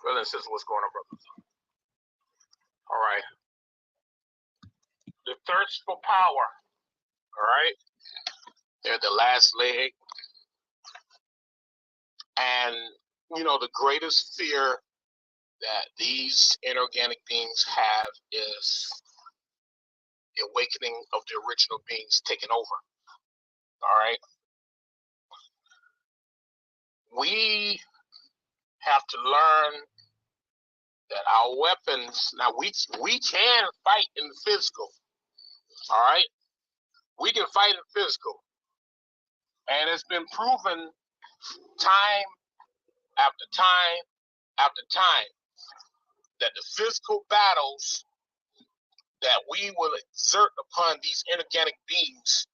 Brother and sister, what's going on, brother? All right. The thirst for power. All right. They're the last leg. And, the greatest fear that these inorganic beings have is the awakening of the original beings taking over. All right. We have to learn that our weapons, now we can fight in the physical. All right. We can fight in physical. And it's been proven time after time after time that the physical battles that we will exert upon these inorganic beings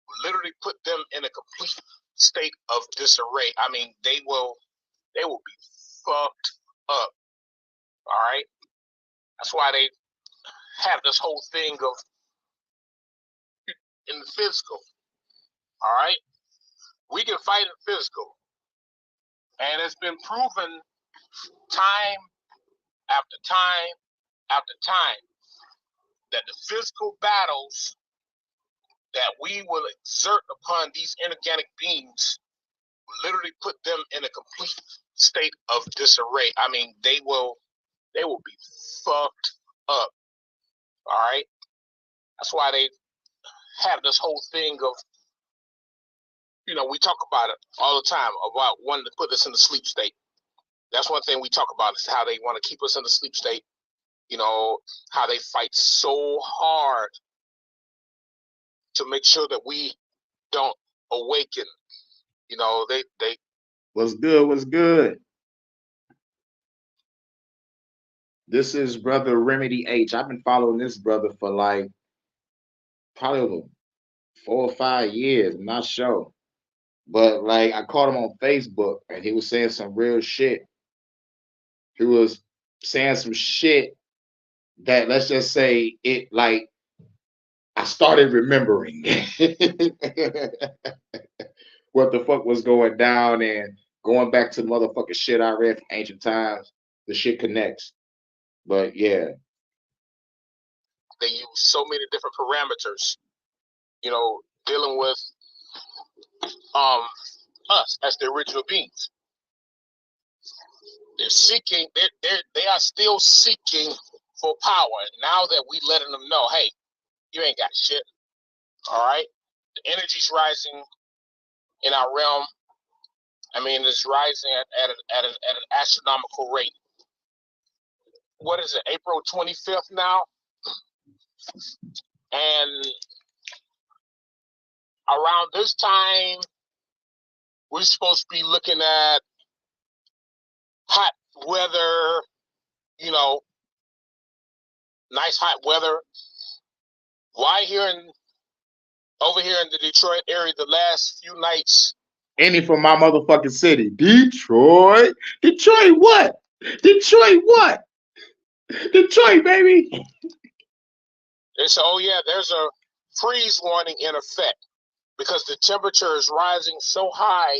will literally put them in a complete state of disarray. I mean, they will be fucked up. All right. That's why they have this whole thing of in the physical. All right. We can fight in physical. And it's been proven time after time after time that the physical battles that we will exert upon these inorganic beings will literally put them in a complete state of disarray. I mean, they will be fucked up. All right. That's why they have this whole thing of, we talk about it all the time about wanting to put us in the sleep state. That's one thing we talk about is how they want to keep us in the sleep state. How they fight so hard to make sure that we don't awaken. They What's good? What's good? This is Brother Remedy H. I've been following this brother for like probably over 4 or 5 years. I'm not sure. But like I caught him on Facebook and he was saying some real shit. He was saying some shit that, let's just say, it like I started remembering what the fuck was going down and going back to the motherfucking shit I read from ancient times. The shit connects. But yeah. They use so many different parameters, dealing with us as the original beings. They're seeking, they are still seeking for power. Now that we letting them know, hey, you ain't got shit. All right. The energy's rising in our realm. I mean, it's rising at an astronomical rate. What is it? April 25th now? And around this time, we're supposed to be looking at hot weather, nice hot weather. Why over here in the Detroit area the last few nights? Any from my motherfucking city. Detroit. Detroit what? Detroit what? Detroit, baby. They say, oh yeah, there's a freeze warning in effect because the temperature is rising so high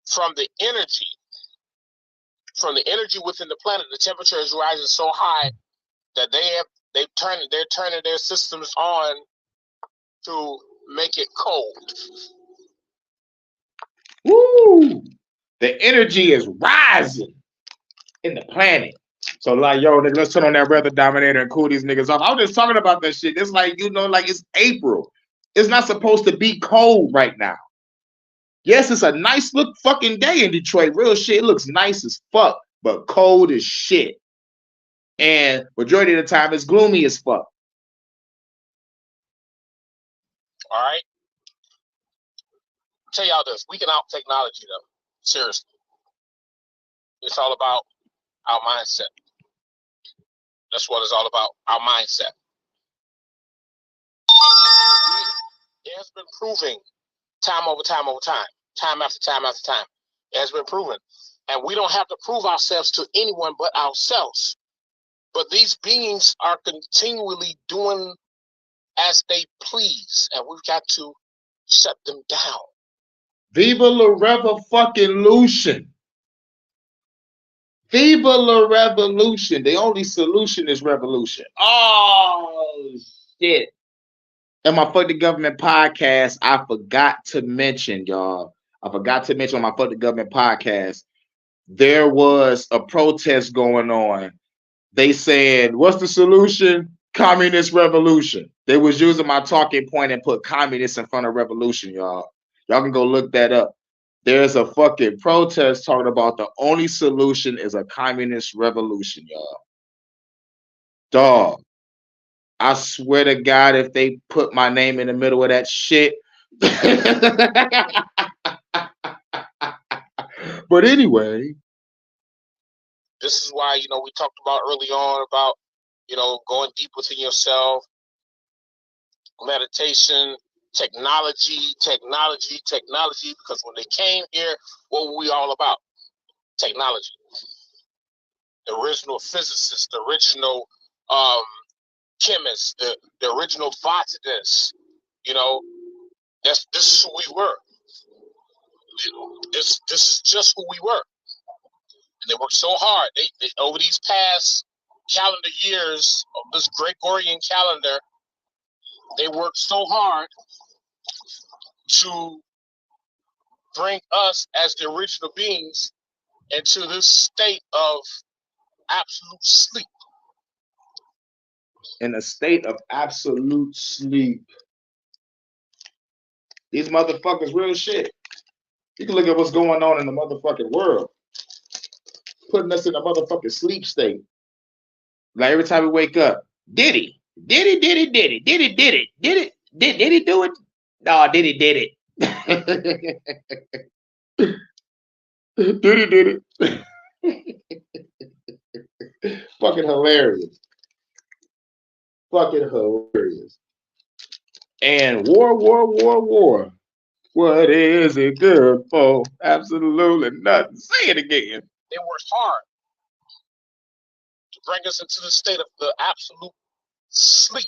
from the energy within the planet. The temperature is rising so high that they're turning their systems on to make it cold. Woo! The energy is rising in the planet. So like, yo, nigga, let's turn on that Weather Dominator and cool these niggas off. I was just talking about that shit. It's like, like it's April. It's not supposed to be cold right now. Yes, it's a nice look fucking day in Detroit. Real shit. It looks nice as fuck, but cold as shit. And majority of the time, it's gloomy as fuck. All right. I'll tell y'all this. We can out technology, though. Seriously. It's all about our mindset. That's what it's all about, our mindset. It has been proving time over time over time, time after time after time. It has been proven. And we don't have to prove ourselves to anyone but ourselves. But these beings are continually doing as they please, and we've got to shut them down. Viva la Reva fucking Lucian. Viva la revolution. The only solution is revolution. Oh, shit. In my Fuck the Government podcast, I forgot to mention, y'all. I forgot to mention on my Fuck the Government podcast, there was a protest going on. They said, what's the solution? Communist revolution. They was using my talking point and put communist in front of revolution, y'all. Y'all can go look that up. There's a fucking protest talking about the only solution is a communist revolution, y'all. Dog. I swear to God, if they put my name in the middle of that shit. But anyway. This is why, we talked about early on about, going deep within yourself, meditation, technology, because when they came here, what were we all about? Technology. The original physicists, the original chemists, the original botanists, this is who we were. This is just who we were. And they worked so hard. They over these past calendar years of this Gregorian calendar, they worked so hard to bring us as the original beings into this state of absolute sleep. In a state of absolute sleep. These motherfuckers real shit. You can look at what's going on in the motherfucking world. Putting us in a motherfucking sleep state. Like every time we wake up, did he do it? No, did it? Did it? Fucking hilarious. Fucking hilarious. And war. What is it good for? Absolutely nothing. Say it again. They worked hard to bring us into the state of the absolute sleep.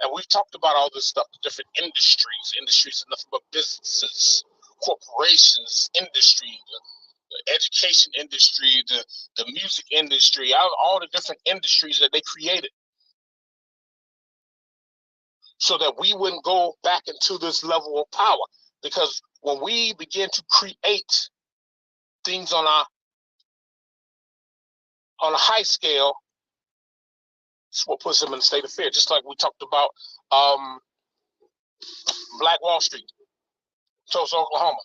And we've talked about all this stuff, the different industries. Industries are nothing but businesses, corporations, industry, the education industry, the music industry, all the different industries that they created. So that we wouldn't go back into this level of power. Because when we begin to create things on a high scale, it's what puts them in a state of fear. Just like we talked about Black Wall Street, Tulsa, Oklahoma.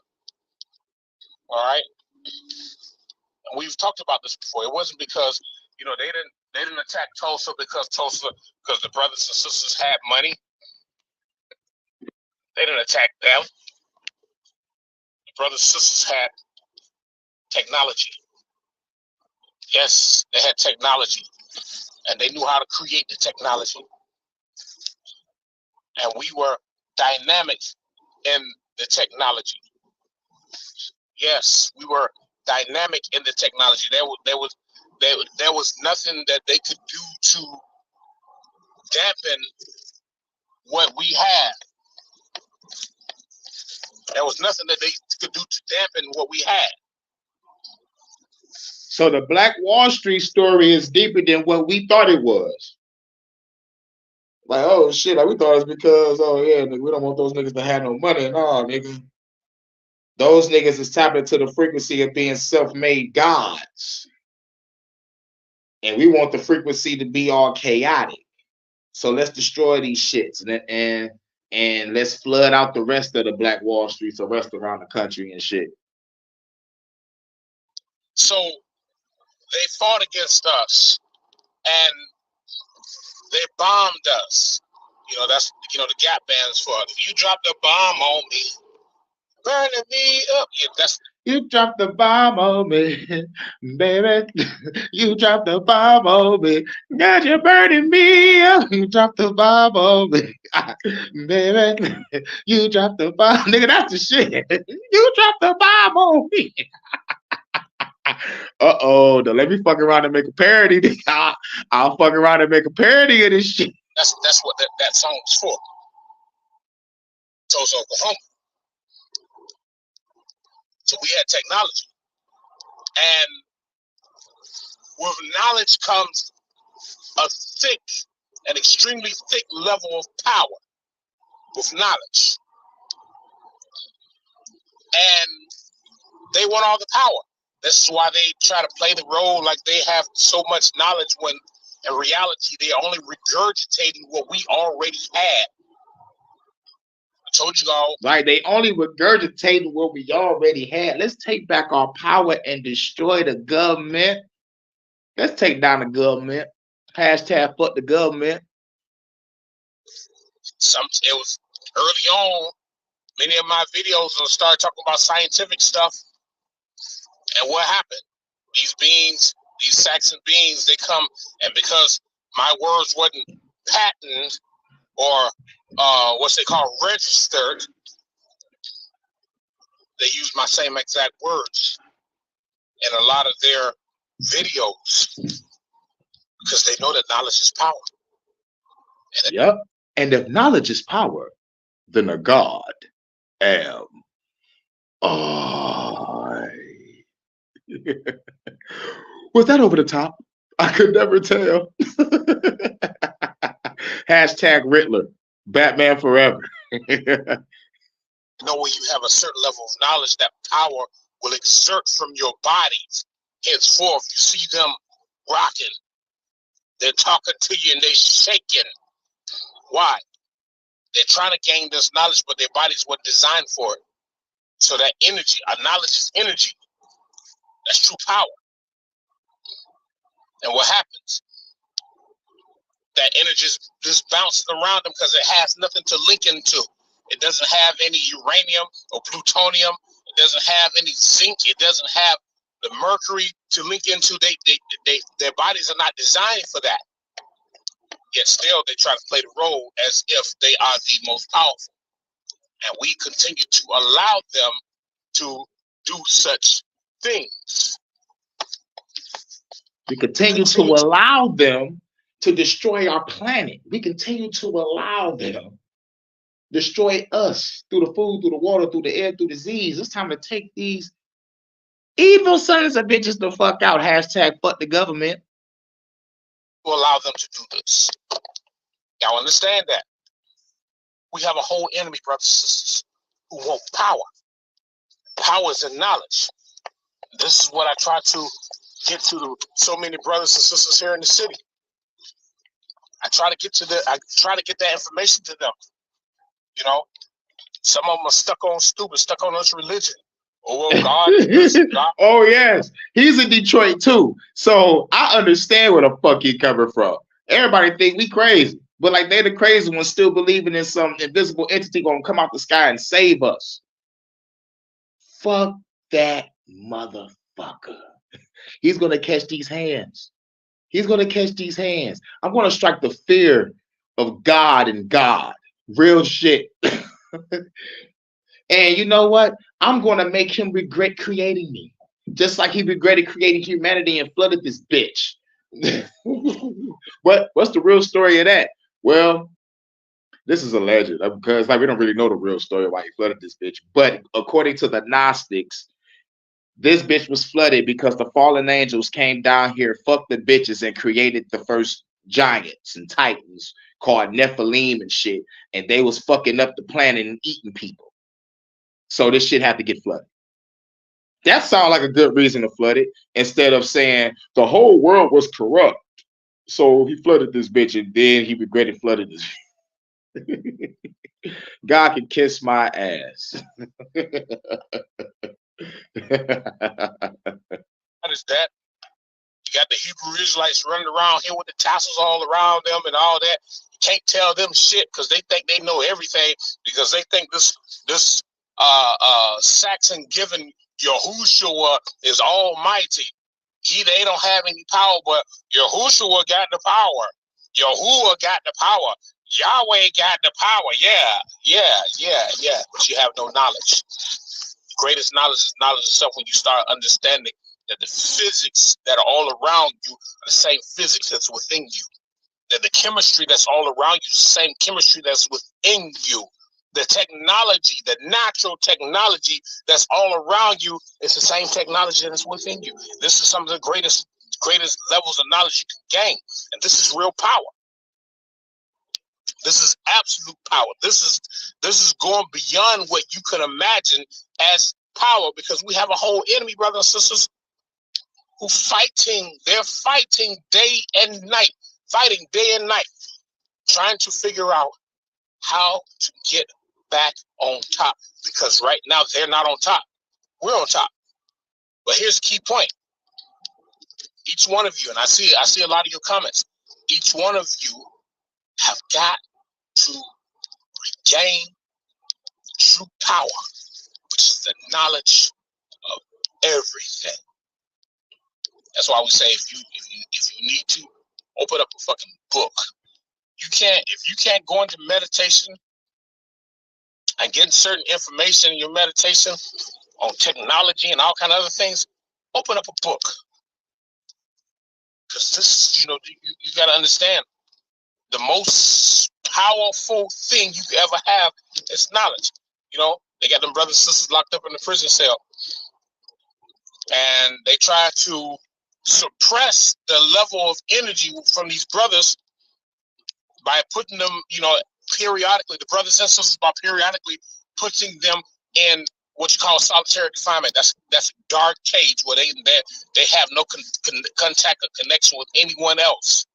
All right, and we've talked about this before. It wasn't because they didn't attack Tulsa because the brothers and sisters had money. They didn't attack them. The brothers and sisters had technology. Yes, they had technology, and they knew how to create the technology. And we were dynamic in the technology. Yes, we were dynamic in the technology. There was nothing that they could do to dampen what we had. There was nothing that they could do to dampen what we had. So the Black Wall Street story is deeper than what we thought it was. Like, oh shit, like we thought it was because, oh yeah, nigga, we don't want those niggas to have no money. No, nigga. Those niggas is tapping into the frequency of being self-made gods. And we want the frequency to be all chaotic. So let's destroy these shits and let's flood out the rest of the Black Wall Streets, the rest around the country and shit. So they fought against us and they bombed us. That's the Gap band's for if you drop the bomb on me, burning me up. Yeah, that's you dropped the bomb on me, baby. You dropped the bomb on me. God, you're burning me up. You dropped the bomb on me, baby. You dropped the bomb. Nigga, that's the shit. You dropped the bomb on me. Uh-oh, don't let me fuck around and make a parody. I'll fuck around and make a parody of this shit. That's what that song was for. Tulsa, Oklahoma. So we had technology. And with knowledge comes a thick, an extremely thick level of power with knowledge. And they want all the power. This is why they try to play the role like they have so much knowledge when in reality they're only regurgitating what we already had. I told you all. Like they only regurgitating what we already had. Let's take back our power and destroy the government. Let's take down the government. Hashtag fuck the government. It was early on. Many of my videos will start talking about scientific stuff. And what happened? These beings, these Saxon beings, they come, and because my words wasn't patented or what's they call registered, they use my same exact words in a lot of their videos because they know that knowledge is power. Yep. And if knowledge is power, then a God am I. Was that over the top? I could never tell. Hashtag Riddler. Batman forever. You know, when you have a certain level of knowledge, that power will exert from your bodies. Henceforth, you see them rocking. They're talking to you and they're shaking. Why? They're trying to gain this knowledge, but their bodies weren't designed for it. So that energy, knowledge is energy. That's true power. And what happens? That energy is just bouncing around them because it has nothing to link into. It doesn't have any uranium or plutonium. It doesn't have any zinc. It doesn't have the mercury to link into. Their bodies are not designed for that. Yet still, they try to play the role as if they are the most powerful. And we continue to allow them to do such things. We continue to allow them to destroy our planet. We continue to allow them destroy us through the food, through the water, through the air, through disease. It's time to take these evil sons of bitches the fuck out. Hashtag fuck the government. To allow them to do this. Y'all understand that? We have a whole enemy, brothers and sisters, who want power. Power is in knowledge. This is what I try to get to so many brothers and sisters here in the city. I try to get that information to them. You know, some of them are stuck on this religion. Oh, well, God, God. Oh, yes. He's in Detroit, too. So I understand where the fuck he's coming from. Everybody think we crazy. But like they're the crazy ones still believing in some invisible entity going to come out the sky and save us. Fuck that motherfucker. He's going to catch these hands. He's going to catch these hands. I'm going to strike the fear of God and God. Real shit. And you know what? I'm going to make him regret creating me. Just like he regretted creating humanity and flooded this bitch. What's the real story of that? Well, this is alleged because like we don't really know the real story of why he flooded this bitch. But according to the Gnostics, this bitch was flooded because the fallen angels came down here, fucked the bitches, and created the first giants and titans called Nephilim and shit. And they was fucking up the planet and eating people. So this shit had to get flooded. That sounds like a good reason to flood it instead of saying the whole world was corrupt. So he flooded this bitch and then he regretted flooding this. God can kiss my ass. What is that? You got the Hebrew Israelites running around here with the tassels all around them and all that. You can't tell them shit because they think they know everything because they think this Saxon given Yahushua is almighty. They don't have any power, but Yahushua got the power. Yahuwah got the power. Yahweh got the power. Yeah. But you have no knowledge. The greatest knowledge is knowledge itself when you start understanding that the physics that are all around you are the same physics that's within you. That the chemistry that's all around you is the same chemistry that's within you. The technology, the natural technology that's all around you is the same technology that's within you. This is some of the greatest levels of knowledge you can gain. And this is real power. This is absolute power. This is going beyond what you could imagine as power, because we have a whole enemy, brothers and sisters, who fighting. They're fighting day and night, trying to figure out how to get back on top, because right now they're not on top. We're on top. But here's the key point. Each one of you, and I see a lot of your comments, each one of you have got to regain true power, which is the knowledge of everything. That's why we say if you need to, open up a fucking book. If you can't go into meditation and get certain information in your meditation on technology and all kind of other things, open up a book. Because this, you got to understand, the most powerful thing you could ever have is knowledge. They got them brothers and sisters locked up in the prison cell, and they try to suppress the level of energy from these brothers by putting them, periodically, the brothers and sisters, by periodically putting them in what you call solitary confinement. That's a dark cage where they have no contact or connection with anyone else,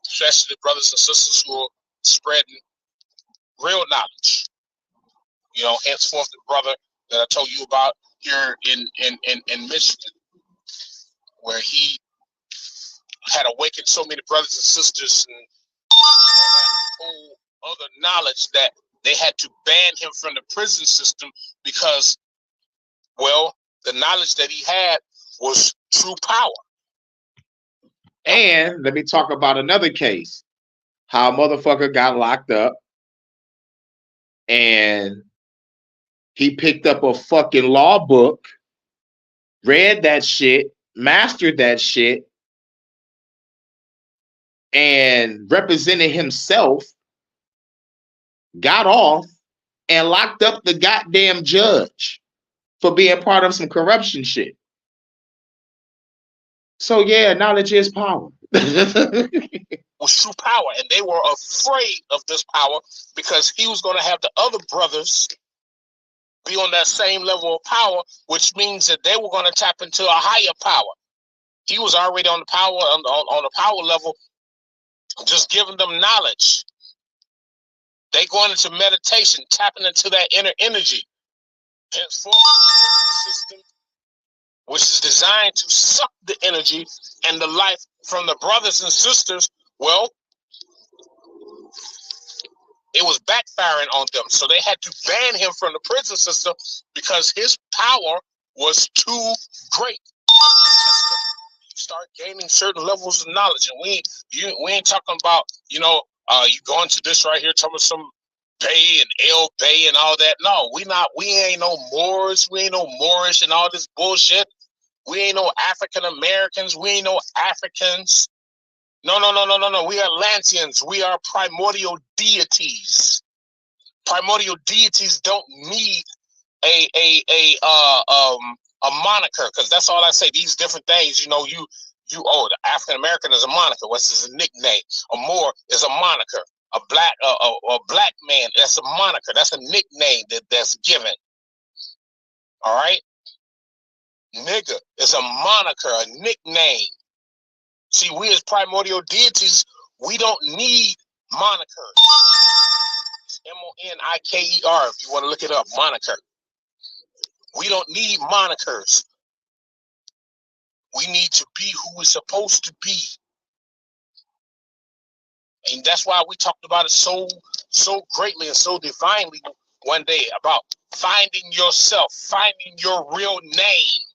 especially the brothers and sisters who are spreading real knowledge. Henceforth, the brother that I told you about here in Michigan, where he had awakened so many brothers and sisters and whole other knowledge that they had to ban him from the prison system because, well, the knowledge that he had was true power. And let me talk about another case. How a motherfucker got locked up and he picked up a fucking law book, read that shit, mastered that shit, and represented himself, got off, and locked up the goddamn judge for being part of some corruption shit. So yeah, knowledge is power. Was true power, and they were afraid of this power because he was going to have the other brothers be on that same level of power, which means that they were going to tap into a higher power. He was already on the power on the power level, just giving them knowledge. They going into meditation, tapping into that inner energy. Henceforth, the system, which is designed to suck the energy and the life from the brothers and sisters, well, it was backfiring on them. So they had to ban him from the prison system because his power was too great. You start gaining certain levels of knowledge, and we ain't talking about, you go into this right here, talking about some Bay and El Bay and all that. No, we ain't no Moors, we ain't no Moorish and all this bullshit. We ain't no African Americans, we ain't no Africans. No. We are Atlanteans. We are primordial deities. Primordial deities don't need a moniker, because that's all I say. These different things, the African American is a moniker. What's his nickname? A Moor is a moniker. A black man, that's a moniker. That's a nickname that's given. All right. Nigga is a moniker, a nickname. See, we as primordial deities, we don't need monikers. It's M-O-N-I-K-E-R if you want to look it up, moniker. We don't need monikers. We need to be who we're supposed to be. And that's why we talked about it so greatly and so divinely one day, about finding yourself, finding your real name.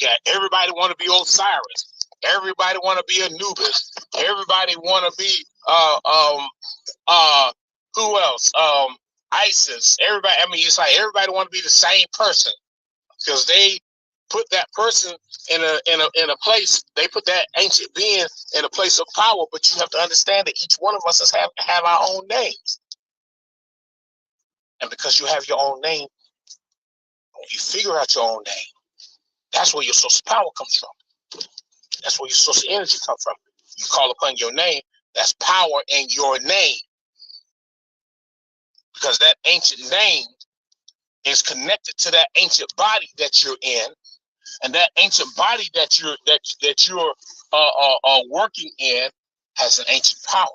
Yeah, everybody want to be Osiris. Everybody want to be Anubis. Everybody want to be who else? Isis. Everybody. I mean, it's like everybody want to be the same person because they put that person in a place. They put that ancient being in a place of power. But you have to understand that each one of us have our own names, and because you have your own name, when you figure out your own name, that's where your source of power comes from. That's where your source of energy comes from. You call upon your name. That's power in your name, because that ancient name is connected to that ancient body that you're in, and that ancient body that you're working in has an ancient power.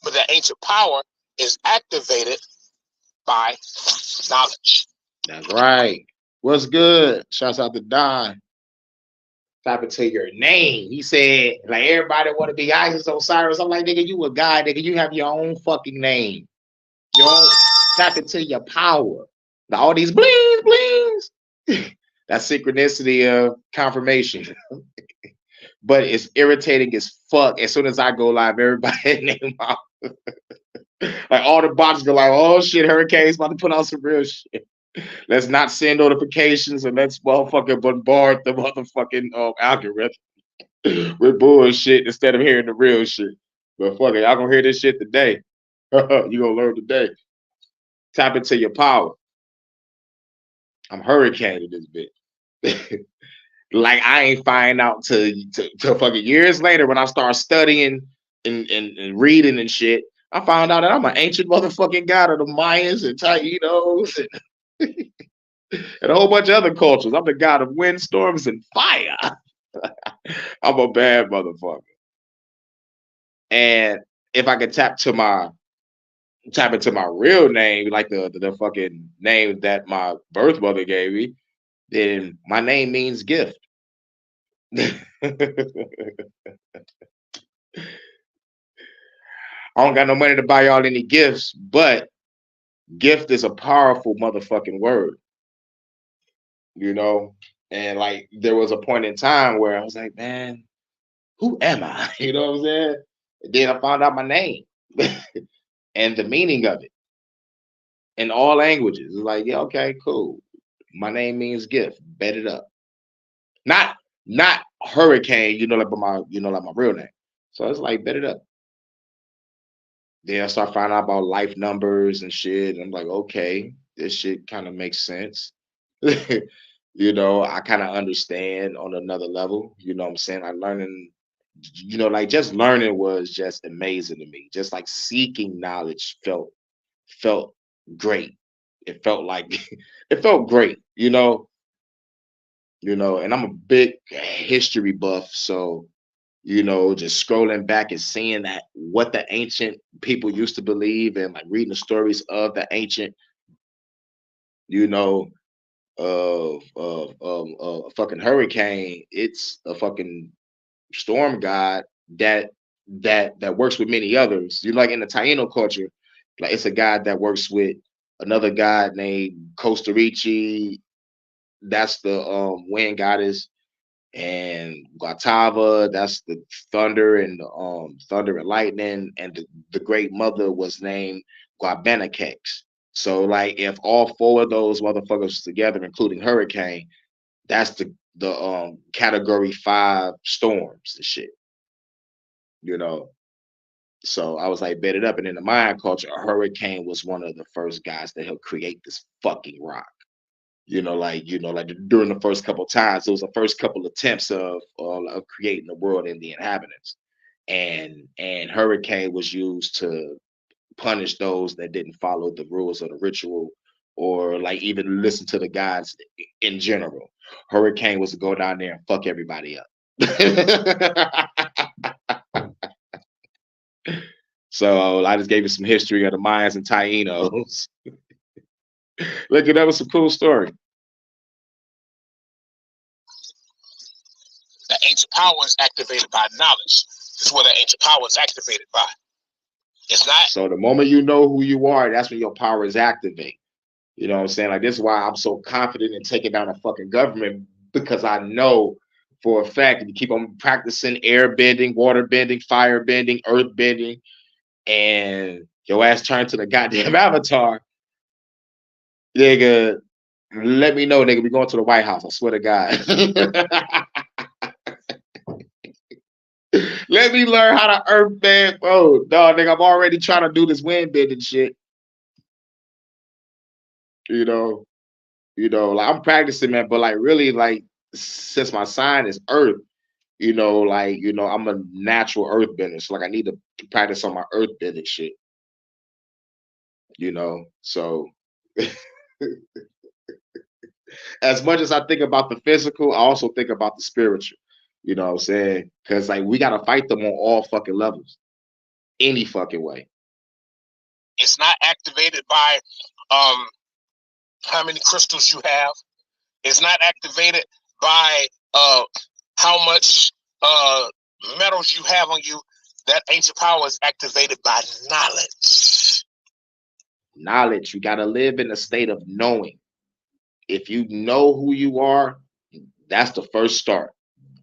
But that ancient power is activated by knowledge. That's right. What's good? Shouts out to Don. Type into your name. He said, like, everybody want to be Isis Osiris. I'm like, nigga, you a guy, nigga. You have your own fucking name. Your own. Tap into your power. Now, all these blings. That's synchronicity of confirmation. But it's irritating as fuck. As soon as I go live, everybody name out. Like, all the bots go like, oh shit, Hurricane's about to put out some real shit. Let's not send notifications and let's motherfucking bombard the motherfucking algorithm with bullshit instead of hearing the real shit. But fuck it, y'all gonna hear this shit today. You gonna learn today. Tap into your power. I'm Hurricane in this bitch. Like, I ain't find out till fucking years later when I start studying and reading and shit. I found out that I'm an ancient motherfucking god of the Mayans and Taínos and a whole bunch of other cultures. I'm the god of windstorms and fire. I'm a bad motherfucker. And if I could tap into my real name, like the fucking name that my birth mother gave me, then my name means gift. I don't got no money to buy y'all any gifts, but gift is a powerful motherfucking word. You know? And like, there was a point in time where I was like, man, who am I? You know what I'm saying? And then I found out my name and the meaning of it in all languages. It's like, yeah, okay, cool. My name means gift. Bet it up. Not Hurricane, like my real name. So it's like, bet it up. Then I start finding out about life numbers and shit. And I'm like, okay, this shit kind of makes sense. I kind of understand on another level. You know what I'm saying? Like, learning, like, just learning was just amazing to me. Just like seeking knowledge felt great. It felt like it felt great, and I'm a big history buff, so just scrolling back and seeing that what the ancient people used to believe and like reading the stories of the ancient, of fucking Hurricane. It's a fucking storm god that works with many others. Like in the Taino culture, like it's a god that works with another god named Costa Ricci. That's the wind goddess. And Guatava, that's the thunder and thunder and lightning, and the great mother was named Guabenakex. So like if all four of those motherfuckers together, including Hurricane, that's the category 5 storms and shit. So I was like, bet it up. And in the Mayan culture, a hurricane was one of the first guys that helped create this fucking rock. Like during the first couple of times, it was the first couple attempts of creating the world and the inhabitants, and hurricane was used to punish those that didn't follow the rules of the ritual or like even listen to the gods in general. Hurricane was to go down there and fuck everybody up. So I just gave you some history of the Mayans and Taínos. Look, that was a cool story. The ancient power is activated by knowledge. This is what the ancient power is activated by. It's not. So the moment you know who you are, that's when your power is activated. You know what I'm saying? Like, this is why I'm so confident in taking down a fucking government, because I know for a fact if you keep on practicing air bending, water bending, fire bending, earth bending, and your ass turn to the goddamn avatar, nigga, Let me know, nigga. We going to the White House. I swear to God. Let me learn how to earth bend, bro. No, nigga, I'm already trying to do this wind bending shit. You know, like I'm practicing, man, but like really, like since my sign is earth, I'm a natural earth bender. So like I need to practice on my earth bending shit, So as much as I think about the physical, I also think about the spiritual. You know what I'm saying? Because like we gotta fight them on all fucking levels, any fucking way. It's not activated by how many crystals you have. It's not activated by how much metals you have on you. That ancient power is activated by knowledge. Knowledge. You gotta live in a state of knowing. If you know who you are, that's the first start.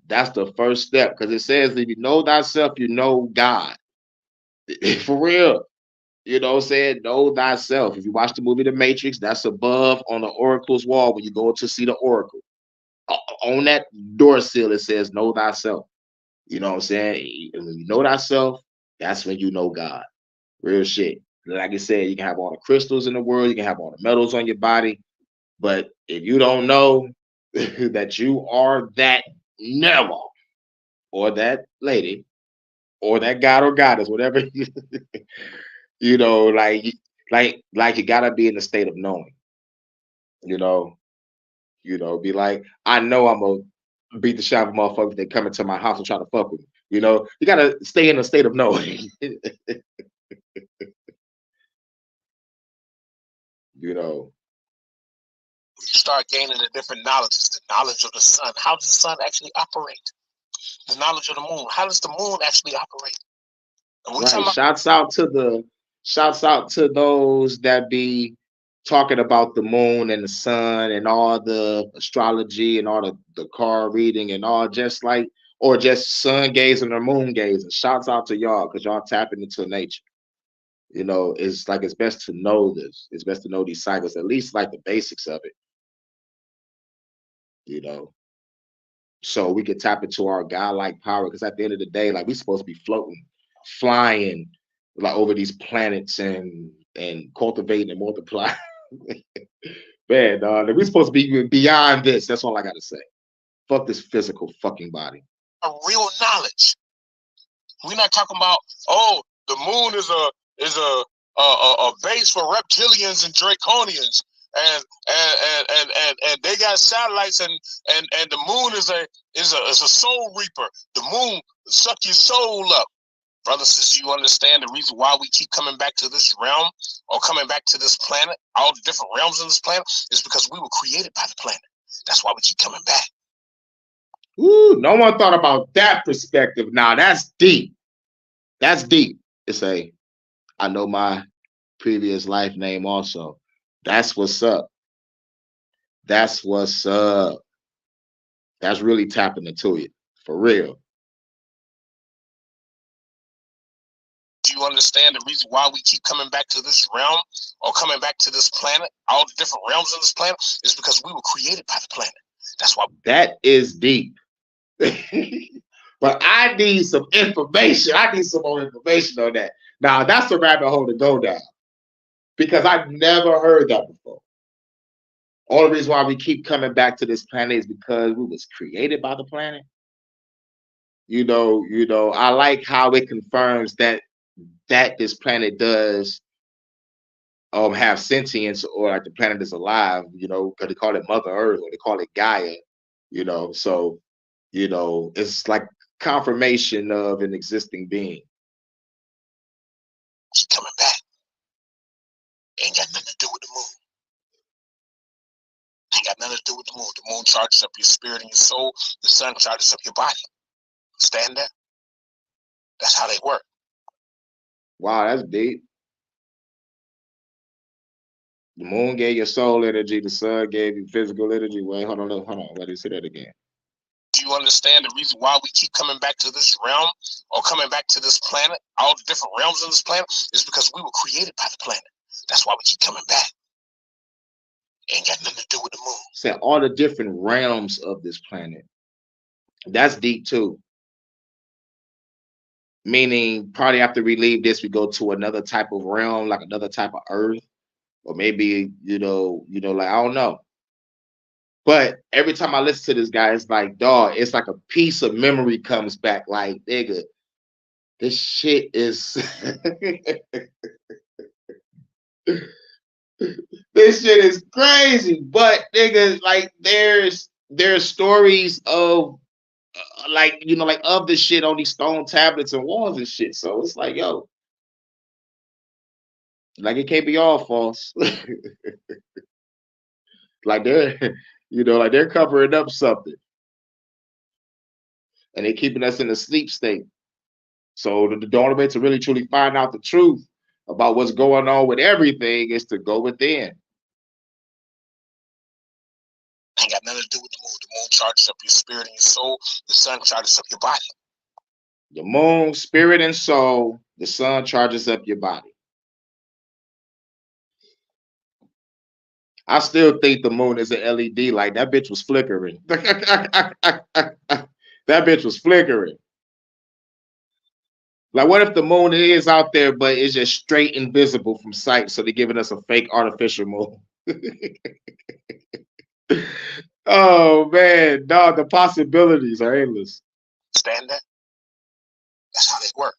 That's the first step. Because it says if you know thyself, you know God. For real. You know what I'm saying? Know thyself. If you watch the movie The Matrix, that's above on the oracle's wall when you go to see the oracle. On that door seal, it says, know thyself. You know what I'm saying? And when you know thyself, that's when you know God. Real shit. Like I said, you can have all the crystals in the world, you can have all the metals on your body. But if you don't know that you are that never, or that lady, or that god or goddess, whatever, like you gotta be in the state of knowing. Be like, I know I'm gonna beat the shit out of motherfuckers if they come into my house and try to fuck with me. You gotta stay in a state of knowing. Start gaining the different knowledges, the knowledge of the sun. How does the sun actually operate? The knowledge of the moon. How does the moon actually operate? Right. Shouts out to those that be talking about the moon and the sun and all the astrology and all the card reading and all just sun gazing or moon gazing. Shouts out to y'all because y'all tapping into nature. It's best to know this. It's best to know these cycles, at least like the basics of it. So we can tap into our godlike power because at the end of the day, like we're supposed to be floating, flying like over these planets and cultivating and multiply. Man, we're supposed to be beyond this. That's all I gotta say. Fuck this physical fucking body. A real knowledge. We're not talking about the moon is a base for reptilians and draconians. And they got satellites and the moon is a soul reaper. The moon suck your soul up. Brothers, sisters, you understand the reason why we keep coming back to this realm or coming back to this planet, all the different realms of this planet, is because we were created by the planet. That's why we keep coming back. Ooh, no one thought about that perspective. Now that's deep. That's deep. I know my previous life name also. That's what's up. That's what's up. That's really tapping into it. For real. Do you understand the reason why we keep coming back to this realm or coming back to this planet, all the different realms of this planet, is because we were created by the planet. That's why. That is deep. But I need some information. I need some more information on that. Now, that's a rabbit hole to go down because I've never heard that before. Only reason why we keep coming back to this planet is because we was created by the planet. I like how it confirms that this planet does have sentience, or like the planet is alive, because they call it Mother Earth or they call it Gaia, so it's like confirmation of an existing being. Keep coming back. Ain't got nothing to do with the moon. Ain't got nothing to do with the moon. The moon charges up your spirit and your soul. The sun charges up your body. Understand that? That's how they work. Wow, that's deep. The moon gave you soul energy. The sun gave you physical energy. Wait, hold on. Let me say that again. Do you understand the reason why we keep coming back to this realm or coming back to this planet, all the different realms of this planet, is because we were created by the planet. That's why we keep coming back. Ain't got nothing to do with the moon. Said all the different realms of this planet. That's deep too. Meaning, probably after we leave this, we go to another type of realm, like another type of Earth, or maybe like I don't know. But every time I listen to this guy, it's like, dog, it's like a piece of memory comes back. Like, nigga, this shit is this shit is crazy. But nigga, like, there's stories of like of the shit on these stone tablets and walls and shit. So it's like, yo, like it can't be all false. Like they're like they're covering up something, and they're keeping us in a sleep state. So the only way to really truly find out the truth about what's going on with everything is to go within. Ain't got nothing to do with the moon. The moon charges up your spirit and your soul. The sun charges up your body. The moon, spirit, and soul. The sun charges up your body. I still think the moon is an LED light. That bitch was flickering. That bitch was flickering. Like, what if the moon is out there, but it's just straight invisible from sight? So they're giving us a fake artificial moon. Oh man, dog, the possibilities are endless. Understand that? That's how they work.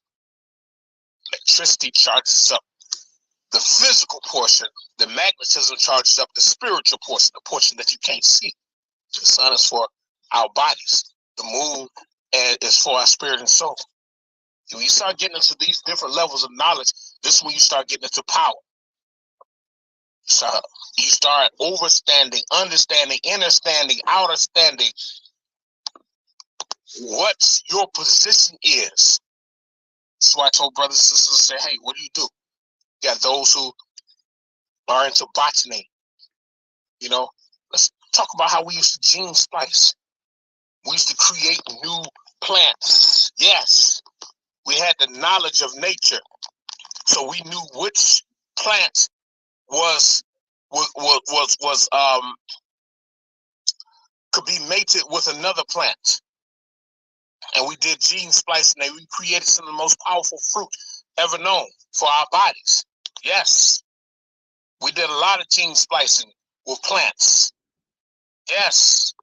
Electricity charges up the physical portion. The magnetism charges up the spiritual portion, the portion that you can't see. The sun is for our bodies. The moon is for our spirit and soul. When you start getting into these different levels of knowledge, this is when you start getting into power. So you start overstanding, understanding, understanding, outerstanding what your position is. So I told brothers and sisters, say, hey, what do? You got those who are into botany. Let's talk about how we used to gene splice. We used to create new plants. Yes, we had the knowledge of nature, so we knew which plant could be mated with another plant. And we did gene splicing, and we created some of the most powerful fruit ever known for our bodies. Yes, we did a lot of gene splicing with plants. Yes,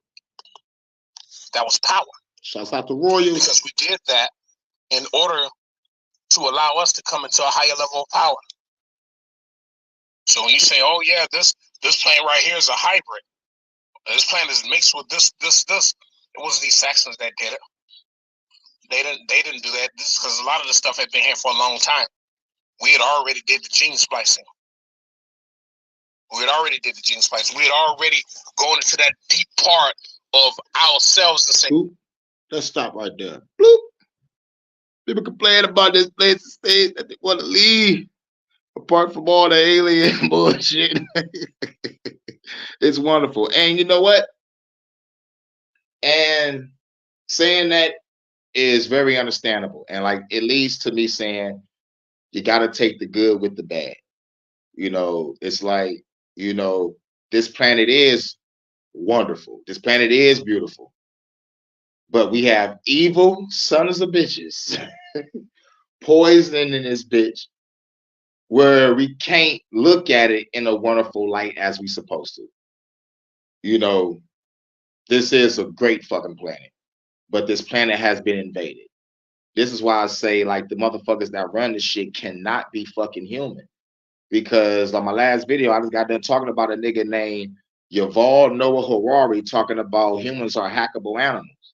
that was power. Shouts out to Royals. Because we did that in order to allow us to come into a higher level of power. So when you say, oh yeah, this plant right here is a hybrid. This plant is mixed with this. It wasn't these Saxons that did it. They didn't do that. This is because a lot of the stuff had been here for a long time. We had already did the gene splicing. We had already gone into that deep part of ourselves and say, oop, let's stop right there. Bloop. People complain about this place to stay that they want to leave. Apart from all the alien bullshit. It's wonderful. And you know what? And saying that is very understandable. And like it leads to me saying you got to take the good with the bad. It's like, this planet is wonderful. This planet is beautiful. But we have evil sons of bitches poisoning in this bitch where we can't look at it in a wonderful light as we supposed to. This is a great fucking planet, but this planet has been invaded. This is why I say, like, the motherfuckers that run this shit cannot be fucking human. Because on my last video, I just got done talking about a nigga named Yuval Noah Harari talking about humans are hackable animals.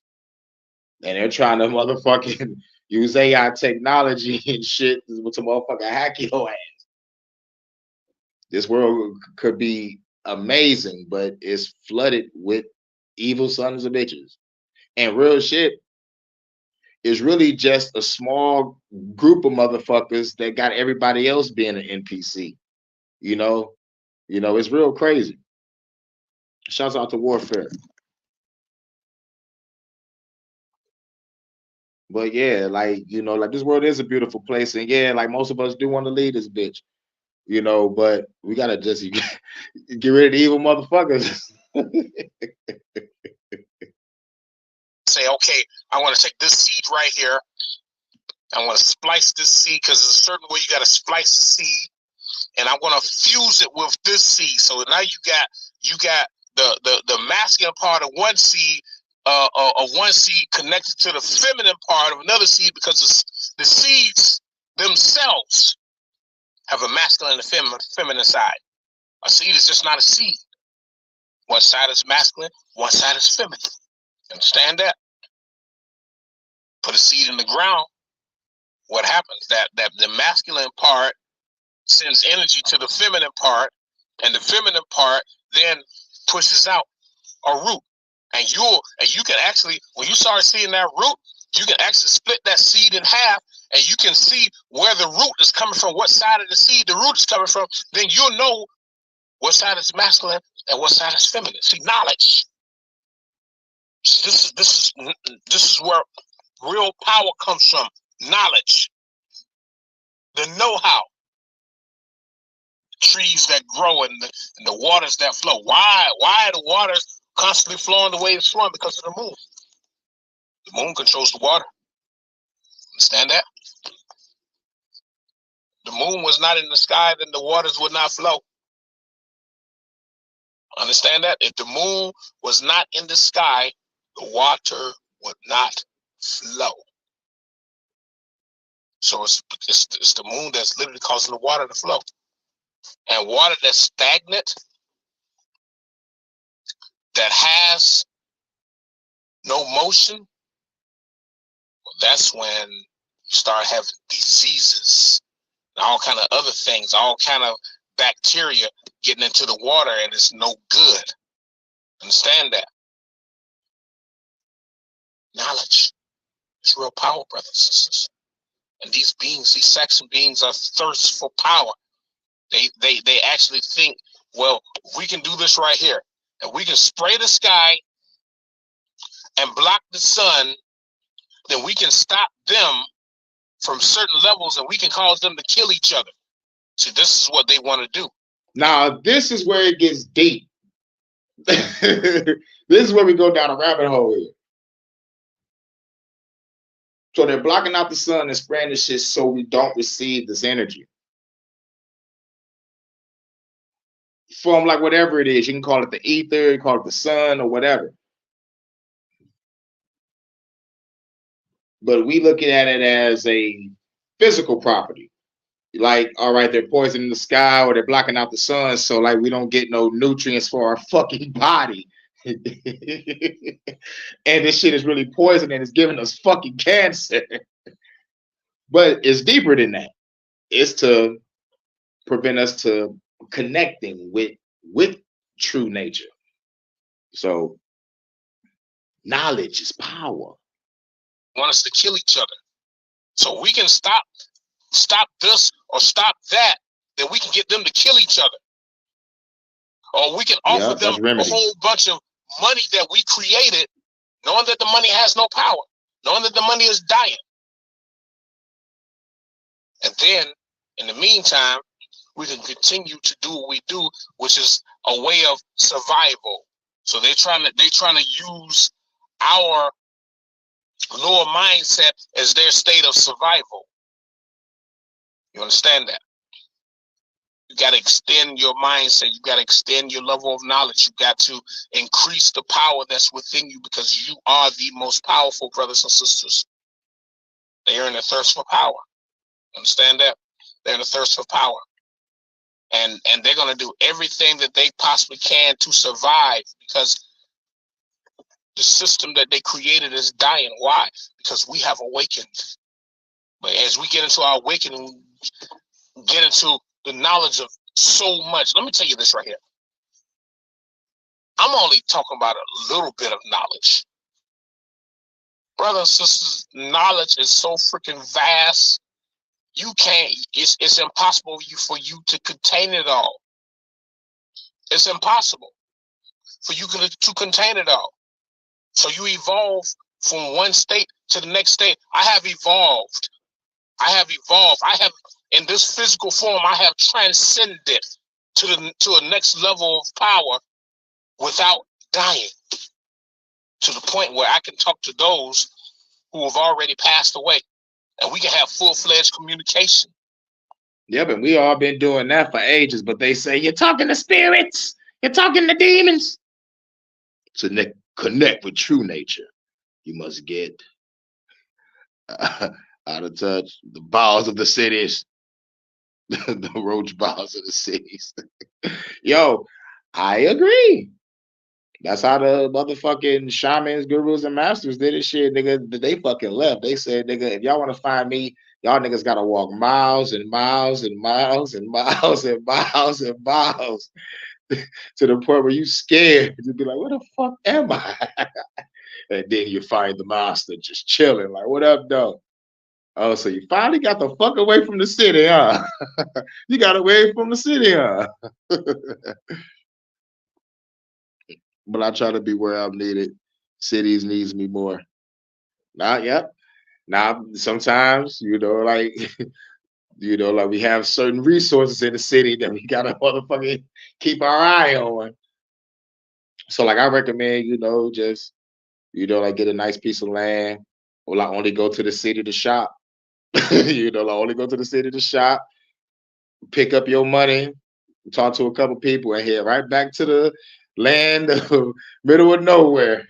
And they're trying to motherfucking use AI technology and shit to motherfucking hack your ass. This world could be amazing, but it's flooded with evil sons of bitches. And real shit is really just a small group of motherfuckers that got everybody else being an NPC. It's real crazy. Shouts out to Warfare. But yeah, like this world is a beautiful place. And yeah, like most of us do want to leave this bitch. you know, but we gotta just get rid of the evil motherfuckers. Say, okay, I want to take this seed right here. I want to splice this seed because there's a certain way you got to splice the seed, and I'm going to fuse it with this seed. So now you got the masculine part of one seed connected to the feminine part of another seed, because the seeds themselves have a masculine and feminine side. A seed is just not a seed. One side is masculine, one side is feminine. Understand that? Put a seed in the ground. What happens? That the masculine part sends energy to the feminine part, and the feminine part then pushes out a root. And you can actually, when you start seeing that root, you can actually split that seed in half, and you can see where the root is coming from, what side of the seed the root is coming from. Then you'll know what side is masculine and what side is feminine. See, knowledge. This is where real power comes from. Knowledge, the know-how, trees that grow and the waters that flow. Why are the waters constantly flowing the way it's flowing? Because of the moon. The moon controls the water. Understand that? The moon was not in the sky, then the waters would not flow. Understand that? If the moon was not in the sky, the water would not flow. So it's the moon that's literally causing the water to flow. And water that's stagnant, that has no motion, well, that's when you start having diseases and all kind of other things, all kind of bacteria getting into the water, and it's no good. Understand that? Knowledge is real power, brothers and sisters. And these beings, these Saxon beings, are thirst for power. They actually think, well, we can do this right here, and we can spray the sky and block the sun, then we can stop them from certain levels, and we can cause them to kill each other. See, this is what they want to do. Now, this is where it gets deep. This is where we go down a rabbit hole here. So they're blocking out the sun and spraying the shit so we don't receive this energy from, like, whatever it is. You can call it the ether, you call it the sun, or whatever. But we look at it as a physical property. Like, all right, they're poisoning the sky or they're blocking out the sun, so like we don't get no nutrients for our fucking body. And this shit is really poison and it's giving us fucking cancer. But it's deeper than that. It's to prevent us to connecting with true nature. So knowledge is power. Want us to kill each other. So we can stop this or stop that, then we can get them to kill each other. Or we can offer them a whole bunch of money that we created, knowing that the money has no power, knowing that the money is dying. And then, in the meantime, we can continue to do what we do, which is a way of survival. So they're trying to use our lower mindset as their state of survival. You understand that? You got to extend your mindset. You got to extend your level of knowledge. You got to increase the power that's within you, because you are the most powerful, brothers and sisters. They are in a thirst for power. Understand that? They're in a thirst for power. And they're going to do everything that they possibly can to survive, because the system that they created is dying. Why? Because we have awakened. But as we get into our awakening, get into the knowledge of so much. Let me tell you this right here. I'm only talking about a little bit of knowledge. Brothers and sisters, knowledge is so freaking vast. You can't, it's impossible for you to contain it all. It's impossible for you to contain it all. So you evolve from one state to the next state. I have evolved. I have In this physical form, I have transcended to a next level of power without dying, to the point where I can talk to those who have already passed away, and we can have full-fledged communication. Yep, and we all been doing that for ages, but they say, you're talking to spirits, you're talking to demons. To connect with true nature, you must get out of touch the bowels of the cities, the roach bowels of the cities. Yo, I agree. That's how the motherfucking shamans, gurus, and masters did it. Shit, nigga, they fucking left. They said, nigga, if y'all want to find me, y'all niggas gotta walk miles and miles and miles and miles and miles and miles to the point where you scared to be like, where the fuck am I? And then you find the master just chilling, like, what up, though? Oh, so you finally got the fuck away from the city, huh? You got away from the city, huh? But I try to be where I'm needed. Cities needs me more. Now, yep. Now, sometimes, like, like we have certain resources in the city that we gotta motherfucking keep our eye on. So, like, I recommend, just, like, get a nice piece of land, or like only go to the city to shop. Like, only go to the city to shop, pick up your money, talk to a couple people, and head right back to the land of middle of nowhere,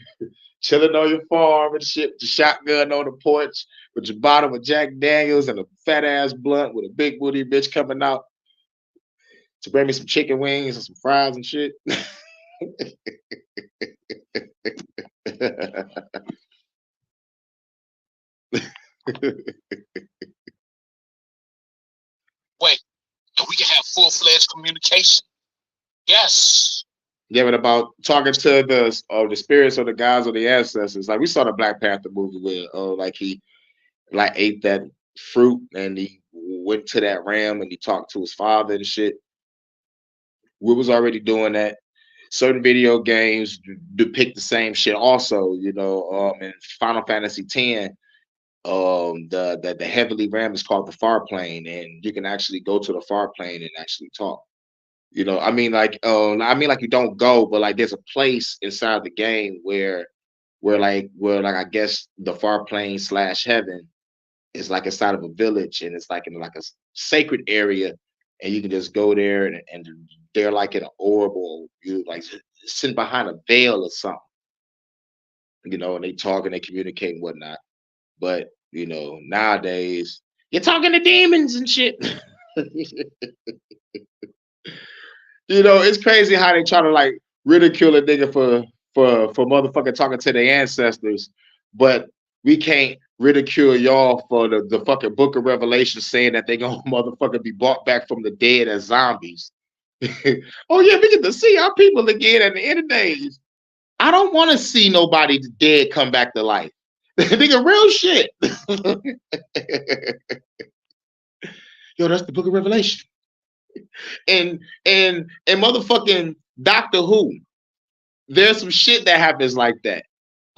chilling on your farm and shit, with your shotgun on the porch, with your bottle of Jack Daniels and a fat ass blunt with a big booty bitch coming out to bring me some chicken wings and some fries and shit. Wait, and we can have full-fledged communication. Yes. Yeah, but about talking to the spirits or the gods or the ancestors. Like we saw the Black Panther movie where like he like ate that fruit and he went to that realm and he talked to his father and shit. We was already doing that. Certain video games depict the same shit also, in Final Fantasy X, the heavenly realm is called the far plane, and you can actually go to the far plane and actually talk. I mean like you don't go, but like there's a place inside the game where I guess the far plane / heaven is like inside of a village, and it's like in like a sacred area, and you can just go there and they're like in an orb, or you like sitting behind a veil or something, and they talk and they communicate and whatnot. But nowadays you're talking to demons and shit. It's crazy how they try to like ridicule a nigga for motherfucking talking to their ancestors, but we can't ridicule y'all for the fucking Book of Revelation saying that they gonna motherfucking be brought back from the dead as zombies. Oh yeah, we get to see our people again at the end of days. I don't want to see nobody dead come back to life. Nigga, real shit. Yo, that's the Book of Revelation. And motherfucking Doctor Who, there's some shit that happens like that.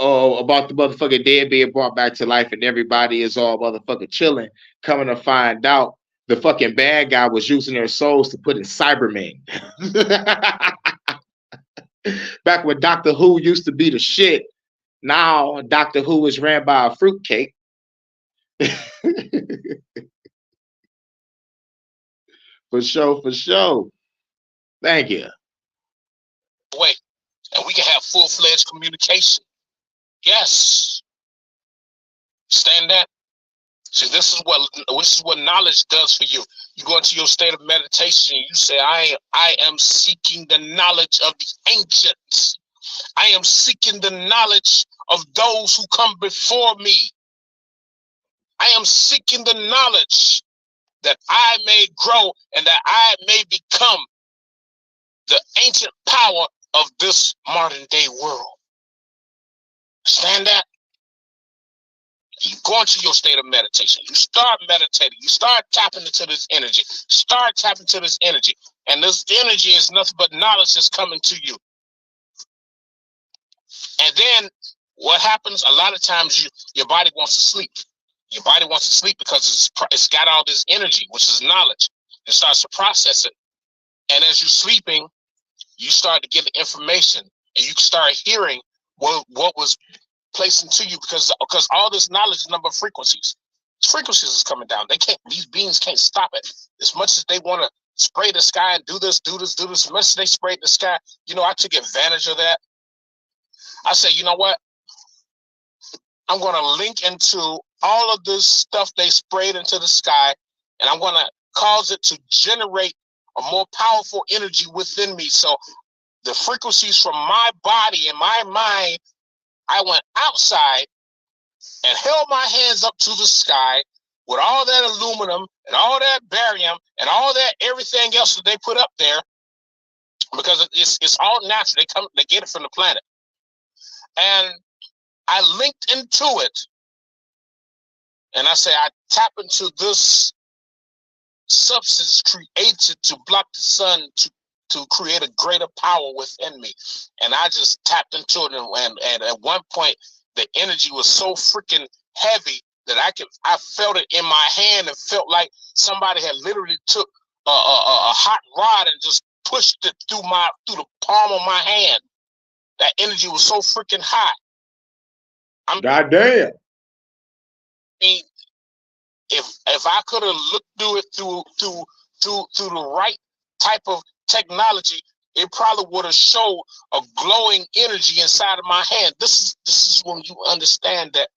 About the motherfucking dead being brought back to life and everybody is all motherfucking chilling, coming to find out the fucking bad guy was using their souls to put in Cybermen. Back when Doctor Who used to be the shit, now Doctor Who is ran by a fruitcake. For sure. Thank you. Wait, and we can have full-fledged communication. Yes. Understand that? See, this is what knowledge does for you. You go into your state of meditation and you say, I am seeking the knowledge of the ancients. I am seeking the knowledge of those who come before me. I am seeking the knowledge that I may grow and that I may become the ancient power of this modern day world. Understand that? You go into your state of meditation. You start meditating. You start tapping into this energy. Start tapping into this energy. And this energy is nothing but knowledge that's coming to you. And then what happens? A lot of times your body wants to sleep. Your body wants to sleep because it's got all this energy, which is knowledge. It starts to process it. And as you're sleeping, you start to get the information, and you start hearing what was placed into you, because all this knowledge is number of frequencies. Frequencies is coming down. These beings can't stop it. As much as they want to spray the sky and do this, as much as they sprayed the sky, I took advantage of that. I said, you know what? I'm going to link into all of this stuff they sprayed into the sky, and I'm going to cause it to generate a more powerful energy within me. So the frequencies from my body and my mind, I went outside and held my hands up to the sky with all that aluminum and all that barium and all that everything else that they put up there, because it's all natural. They get it from the planet. And I linked into it, and I say I tap into this substance created to block the sun to create a greater power within me. And I just tapped into it, and at one point the energy was so freaking heavy that I felt it in my hand, and felt like somebody had literally took a hot rod and just pushed it through the palm of my hand. That energy was so freaking hot. Goddamn. I mean, if I could have looked through it through the right type of technology, it probably would have showed a glowing energy inside of my hand. This is when you understand that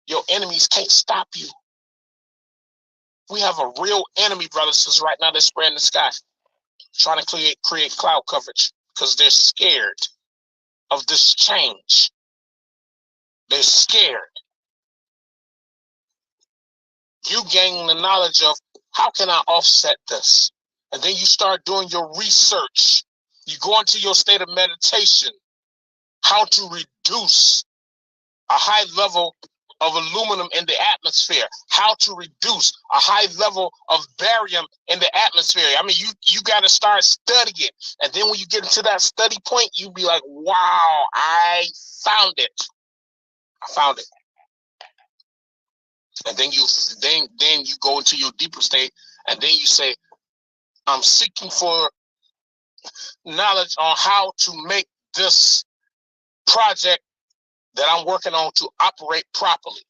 your enemies can't stop you. We have a real enemy, brothers and sisters, right now. They're spraying the sky, trying to create cloud coverage, because they're scared of this change. They're scared. You gain the knowledge of, how can I offset this? And then you start doing your research. You go into your state of meditation, how to reduce a high level of aluminum in the atmosphere, how to reduce a high level of barium in the atmosphere. I mean, you got to start studying. And then when you get into that study point, you be like, wow, I found it. I found it. And then you go into your deeper state, and then you say, I'm seeking for knowledge on how to make this project that I'm working on to operate properly.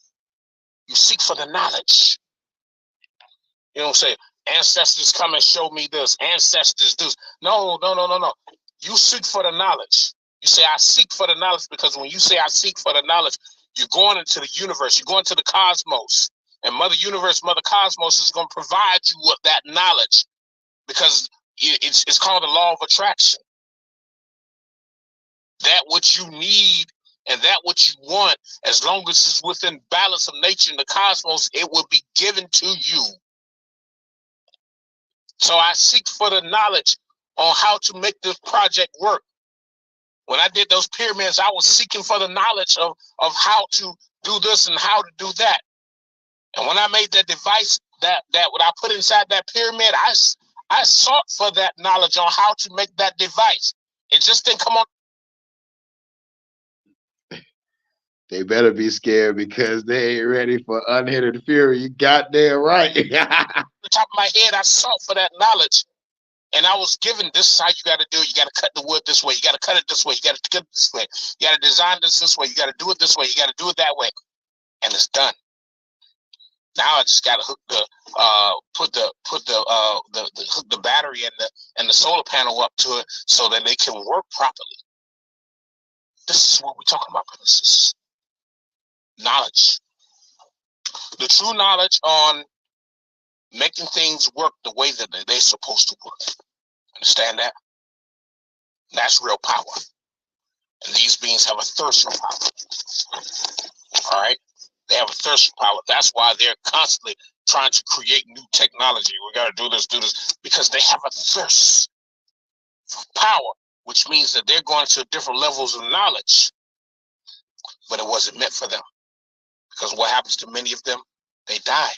You seek for the knowledge. You don't say, ancestors come and show me this, ancestors do. No. You seek for the knowledge. You say, I seek for the knowledge, because when you say I seek for the knowledge, you're going into the universe, you're going to the cosmos. And Mother Universe, Mother Cosmos is going to provide you with that knowledge, because it's called the law of attraction. That what you need and that what you want, as long as it's within balance of nature and the cosmos, it will be given to you. So I seek for the knowledge on how to make this project work. When I did those pyramids, I was seeking for the knowledge of how to do this and how to do that. And when I made that device, that what I put inside that pyramid, I sought for that knowledge on how to make that device. It just didn't come on. They better be scared, because they ain't ready for unhindered fury. You goddamn right. On the top of my head, I sought for that knowledge. And I was given, this is how you got to do it. You got to cut the wood this way. You got to cut it this way. You got to cut it this way. You got to design this way. You got to do it this way. You got to do it that way. And it's done. Now I just got to hook put the battery and the solar panel up to it so that they can work properly. This is what we're talking about. This is knowledge. The true knowledge on making things work the way that they're supposed to work. Understand that? That's real power. And these beings have a thirst for power. All right? They have a thirst for power. That's why they're constantly trying to create new technology. We got to do this, because they have a thirst for power, which means that they're going to different levels of knowledge. But it wasn't meant for them. Because what happens to many of them? They die.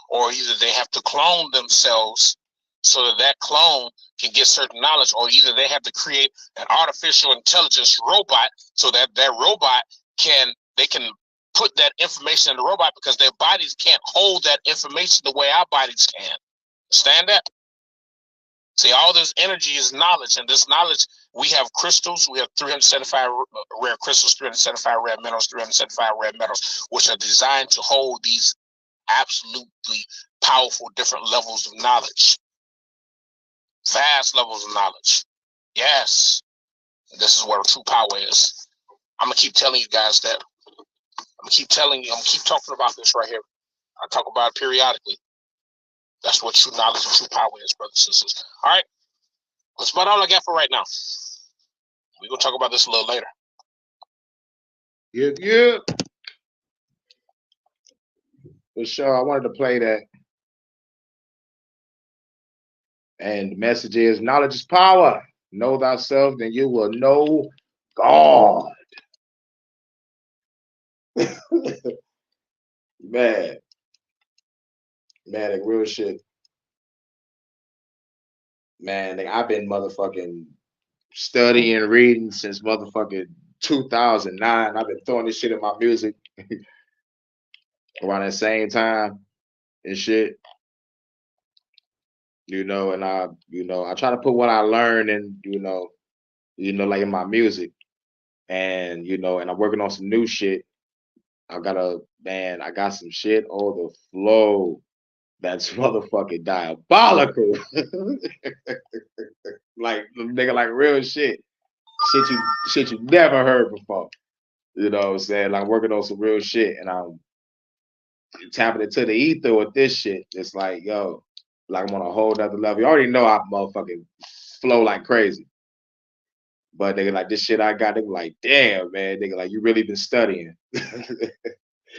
Or either they have to clone themselves so that clone can get certain knowledge, or either they have to create an artificial intelligence robot so that robot can put that information in the robot because their bodies can't hold that information the way our bodies can. Understand that? See, all this energy is knowledge, and this knowledge, we have crystals. We have 375 rare crystals, 375 rare minerals, 375 rare metals, which are designed to hold these absolutely powerful different levels of knowledge. Vast levels of knowledge. Yes. This is where true power is. I'm going to keep telling you guys that. I'm going to keep telling you. I'm going to keep talking about this right here. I talk about it periodically. That's what true knowledge and true power is, brothers and sisters. All right. That's about all I got for right now. We're going to talk about this a little later. Yeah. For sure. I wanted to play that. And the message is, knowledge is power. Know thyself, then you will know God. Man, like real shit. Man, like I've been motherfucking studying, reading since motherfucking 2009. I've been throwing this shit in my music around that same time and shit. And I try to put what I learned in, like in my music. And, and I'm working on some new shit. I got some shit on the flow that's motherfucking diabolical. Like nigga, like real shit. Shit you never heard before. You know what I'm saying? Like working on some real shit, and I'm tapping into the ether with this shit. It's like, yo, like I'm on a whole other level. You already know I motherfucking flow like crazy. But nigga, like this shit I got, they like, damn, man, nigga, like you really been studying.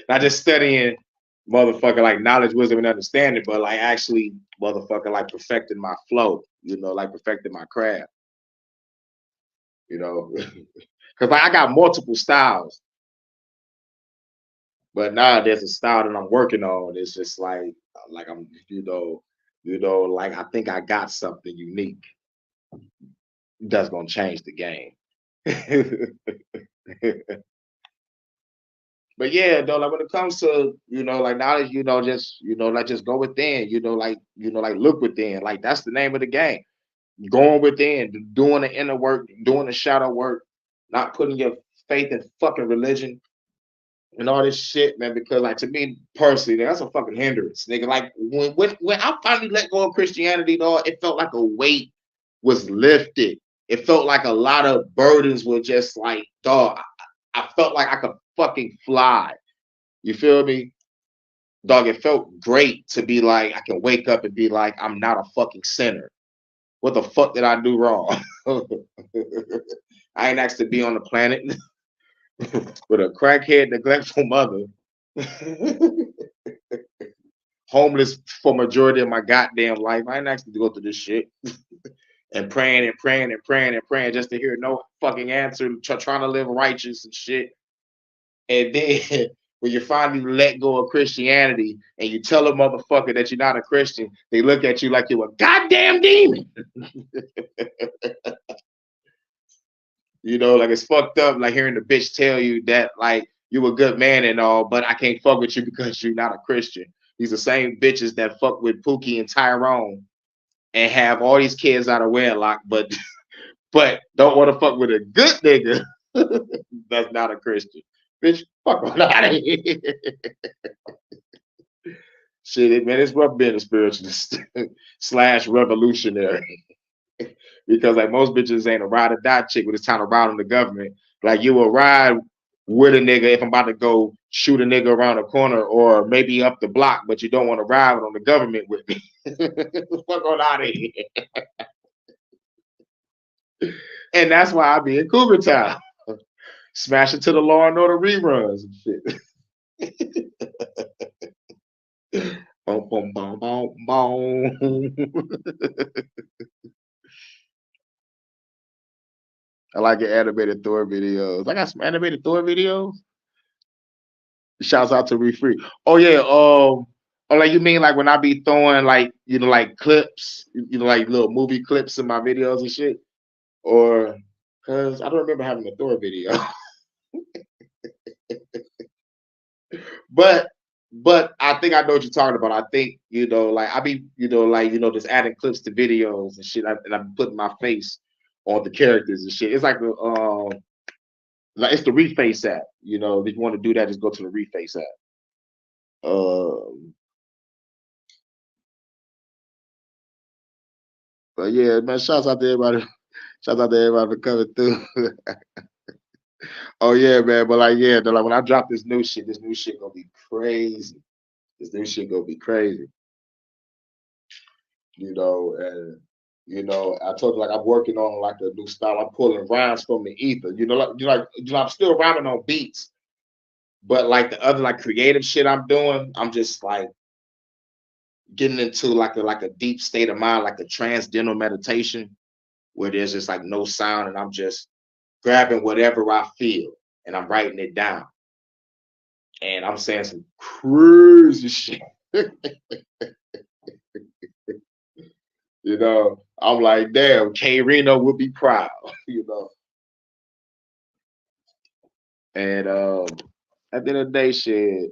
Not just studying motherfucker like knowledge, wisdom, and understanding, but like actually motherfucker like perfecting my flow, like perfecting my craft. Because like, I got multiple styles. But now there's a style that I'm working on. It's just like I'm, like I think I got something unique that's gonna change the game. But yeah, though, like when it comes to like knowledge, just go within, like look within. Like that's the name of the game. Going within, doing the inner work, doing the shadow work, not putting your faith in fucking religion and all this shit, man. Because like to me personally, that's a fucking hindrance, nigga. Like when I finally let go of Christianity, dog, it felt like a weight was lifted. It felt like a lot of burdens were just like, dog. I felt like I could fucking fly. You feel me? Dog, it felt great to be like, I can wake up and be like, I'm not a fucking sinner. What the fuck did I do wrong? I ain't asked to be on the planet with a crackhead, neglectful mother. Homeless for majority of my goddamn life. I ain't asked to go through this shit. And praying and praying and praying and praying just to hear no fucking answer, trying to live righteous and shit. And then when you finally let go of Christianity and you tell a motherfucker that you're not a Christian, they look at you like you're a goddamn demon. Like it's fucked up, like hearing the bitch tell you that like you a good man and all, but I can't fuck with you because you're not a Christian. These the same bitches that fuck with Pookie and Tyrone and have all these kids out of wedlock, but don't want to fuck with a good nigga that's not a Christian. Bitch, fuck on out of here. Shit, man, it's rough being a spiritualist / revolutionary. Because like most bitches ain't a ride or die chick when it's time to ride on the government. Like you will ride with a nigga if I'm about to go shoot a nigga around the corner or maybe up the block, but you don't want to ride on the government with me. Fuck on out of here. And that's why I be in Cougar Town. Smash it to the Law and Order reruns and shit. Boom, boom, boom, boom, boom. I like your animated Thor videos. I got some animated Thor videos. Shouts out to Refree. Oh yeah, like you mean like when I be throwing like like clips, like little movie clips in my videos and shit, or because I don't remember having a Thor video. But I think I know what you're talking about. I think, like I be, like, just adding clips to videos and shit, and I'm putting my face on the characters and shit. It's like it's the Reface app. If you want to do that, just go to the Reface app. But yeah, man, shouts out to everybody. Shouts out to everybody for coming through. Oh yeah, man. But like, yeah, like when I drop this new shit gonna be crazy. This new shit gonna be crazy. And I told you, like, I'm working on like a new style. I'm pulling rhymes from the ether. I'm still rhyming on beats, but like the other like creative shit I'm doing, I'm just like getting into like a deep state of mind, like a transcendental meditation, where there's just like no sound, and I'm just grabbing whatever I feel and I'm writing it down. And I'm saying some crazy shit. I'm like, damn, K Reno would be proud, And at the end of the day, shit.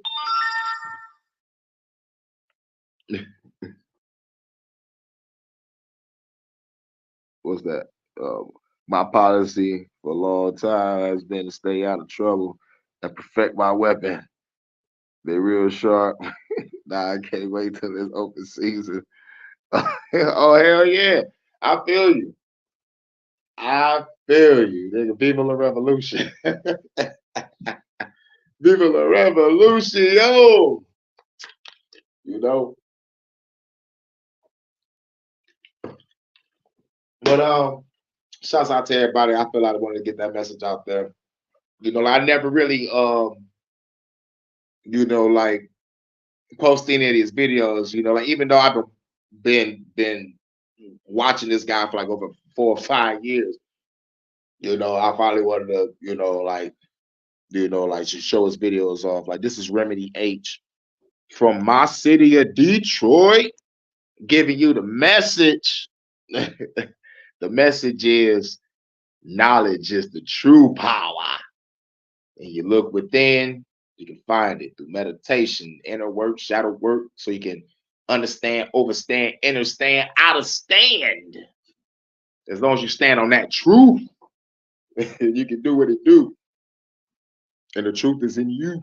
What's that? My policy for a long time has been to stay out of trouble and perfect my weapon. They're real sharp. Nah, I can't wait till this open season. Oh hell yeah! I feel you. Nigga. Viva la revolution. Viva la revolution, yo. But shouts out to everybody. I feel like I wanted to get that message out there. I never really like post any of these videos, like even though I've been watching this guy for like over 4 or 5 years, I finally wanted to, like to show his videos off. Like, this is Remedy H from my city of Detroit, giving you the message. The message is knowledge is the true power. And you look within, you can find it through meditation, inner work, shadow work, so you can understand, overstand, understand, outstand. As long as you stand on that truth, you can do what it do. And the truth is in you.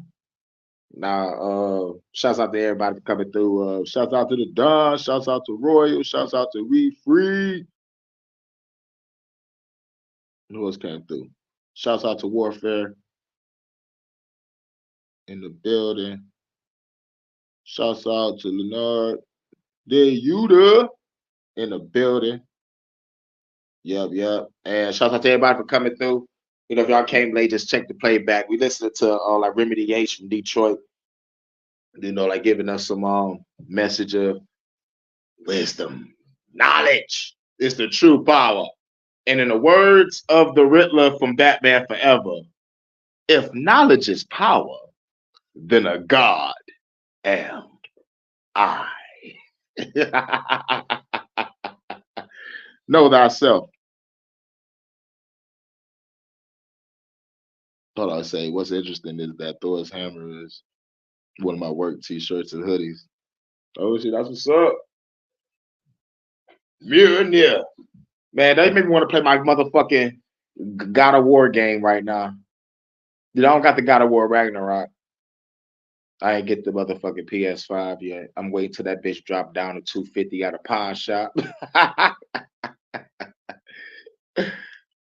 Now, shouts out to everybody for coming through. Shouts out to the Don, shouts out to Royal, shouts out to We Free. Who else came through? Shouts out to Warfare in the building. Shouts out to Leonard Yuda in the building. Yep. And shouts out to everybody for coming through. If y'all came late, just check the playback. We listened to like Remedy H from Detroit. Like giving us some message of wisdom, knowledge is the true power. And in the words of the Riddler from Batman Forever, if knowledge is power, then a god am I. Know thyself. All I say, what's interesting is that Thor's hammer is one of my work t-shirts and hoodies. Oh shit, that's what's up. Mjolnir. Man, that made me want to play my motherfucking God of War game right now. I don't got the God of War Ragnarok. I ain't get the motherfucking PS5 yet. I'm waiting till that bitch drop down to $250 at a pawn shop.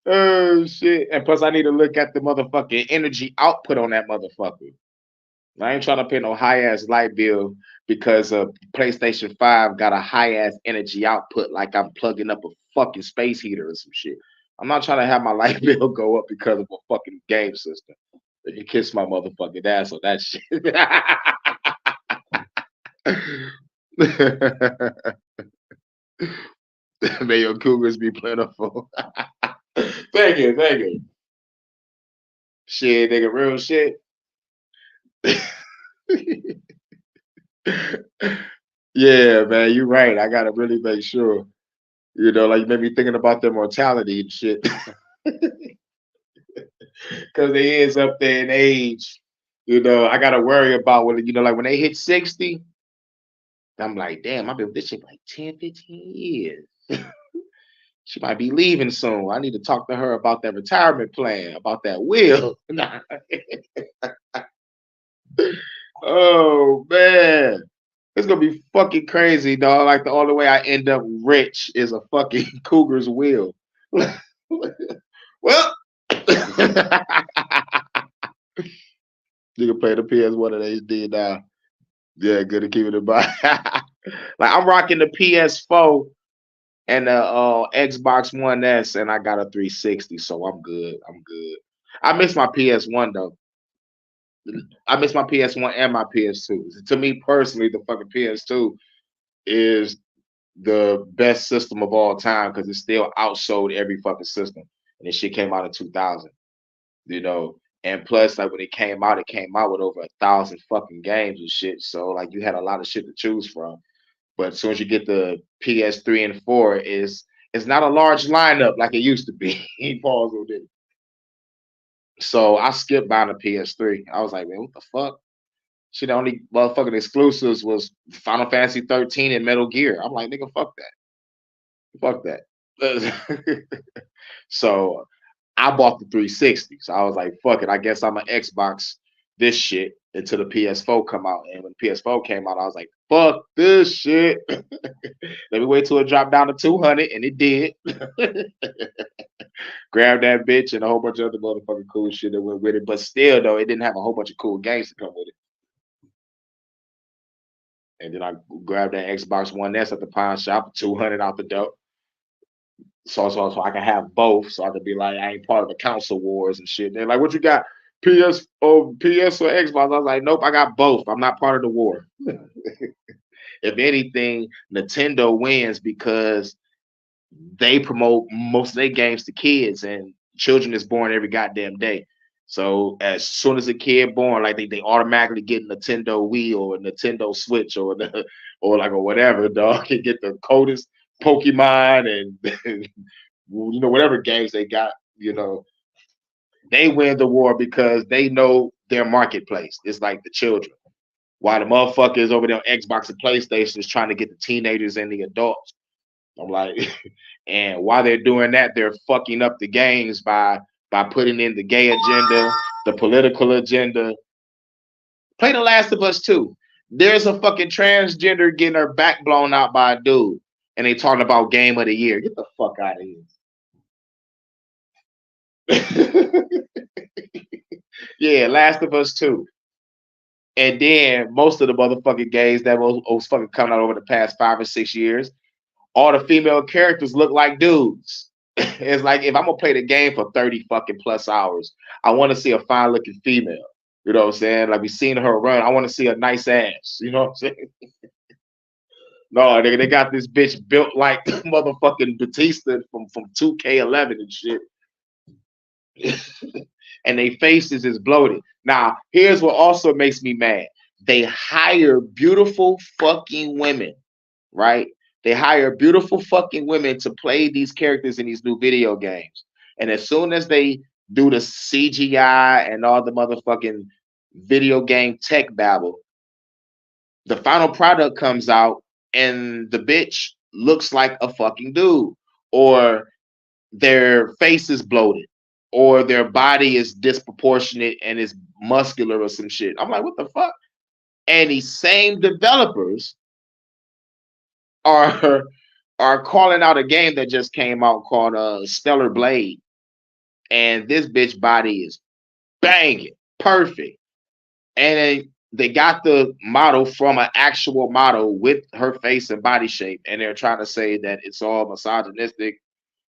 Oh shit. And plus I need to look at the motherfucking energy output on that motherfucker. I ain't trying to pay no high ass light bill because PlayStation 5 got a high ass energy output, like I'm plugging up a fucking space heater or some shit. I'm not trying to have my light bill go up because of a fucking game system. You can kiss my motherfucking ass on that shit. May your cougars be plentiful. Thank you. Shit, nigga, real shit. Yeah, man, you're right. I gotta really make sure. Like maybe thinking about their mortality and shit. Because they is up there in age. You know, I gotta worry about when like when they hit 60, I'm like, damn, I've been with this shit for like 10, 15 years. She might be leaving soon. I need to talk to her about that retirement plan, about that will. Oh man. It's gonna be fucking crazy, dog. Like the only way I end up rich is a fucking cougar's will. Well, you can play the PS1 and HD now. Yeah, good to keep it in mind. Like I'm rocking the PS4 and the Xbox One S, and I got a 360, so I'm good. I'm good. I miss my PS1 though. I miss my PS1 and my PS2. To me personally, the fucking PS2 is the best system of all time because it still outsold every fucking system. And this shit came out in 2000, you know. And plus, like when it came out with over 1,000 fucking games and shit. So like you had a lot of shit to choose from. But as soon as you get the PS3 and 4, it's not a large lineup like it used to be. Pause on it. So I skipped buying a PS3. I was like, man, what the fuck? Shit, the only motherfucking exclusives was Final Fantasy 13 and Metal Gear. I'm like, nigga, fuck that. Fuck that. So I bought the 360. So I was like, fuck it. I guess I'm an Xbox this shit until the PS4 come out. And when the PS4 came out, I was like, fuck this shit. Let me wait till it dropped down to 200, and it did. Grab that bitch and a whole bunch of other motherfucking cool shit that went with it. But still, though, it didn't have a whole bunch of cool games to come with it. And then I grabbed that Xbox One S at the pawn shop, 200 out the dope. So I can have both. So I could be like, I ain't part of the console wars and shit. They're like, what you got? PS or Xbox? I was like, nope, I got both. I'm not part of the war. If anything, Nintendo wins because they promote most of their games to kids, and children is born every goddamn day. So as soon as a kid born, like they automatically get Nintendo Wii or Nintendo Switch or or whatever, dog can get the coldest Pokemon and whatever games they got, they win the war because they know their marketplace. It's like the children. While the motherfuckers over there on Xbox and PlayStation is trying to get the teenagers and the adults. I'm like, and while they're doing that, they're fucking up the games by putting in the gay agenda, the political agenda. Play The Last of Us 2. There's a fucking transgender getting her back blown out by a dude, and they talking about game of the year. Get the fuck out of here. Yeah, Last of Us 2. And then most of the motherfucking games that was fucking coming out over the past 5 or 6 years, all the female characters look like dudes. It's like if I'm gonna play the game for 30 fucking plus hours, I want to see a fine looking female. You know what I'm saying? Like we seen her run. I want to see a nice ass. You know what I'm saying? No, they got this bitch built like motherfucking Batista from 2K11 and shit. And their faces is bloated. Now, here's what also makes me mad. They hire beautiful fucking women, right? They hire beautiful fucking women to play these characters in these new video games. And as soon as they do the CGI and all the motherfucking video game tech babble, the final product comes out and the bitch looks like a fucking dude, or their face is bloated, or their body is disproportionate and is muscular or some shit. I'm like, what the fuck? And these same developers are calling out a game that just came out called Stellar Blade, and this bitch body is banging, perfect, and they got the model from an actual model with her face and body shape, and they're trying to say that it's all misogynistic,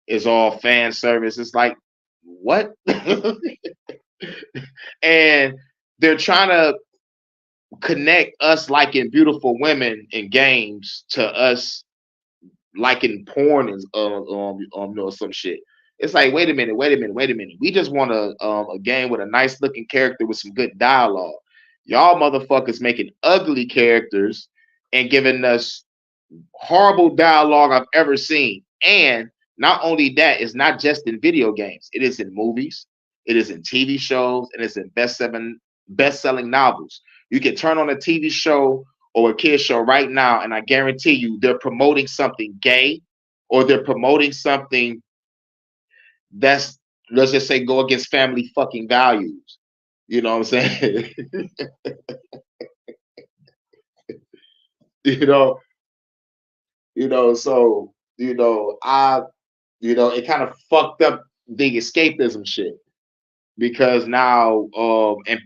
it's all fan service. It's like, what? And they're trying to connect us liking beautiful women in games to us liking porn and some shit. It's like, wait a minute. We just want a game with a nice looking character with some good dialogue. Y'all motherfuckers making ugly characters and giving us horrible dialogue I've ever seen. And not only that, it's not just in video games. It is in movies. It is in TV shows. And it's in best-selling novels. You can turn on a TV show or a kid show right now, and I guarantee you they're promoting something gay, or they're promoting something that's, let's just say, go against family fucking values. You know what I'm saying? you know, so it kind of fucked up the escapism shit, because now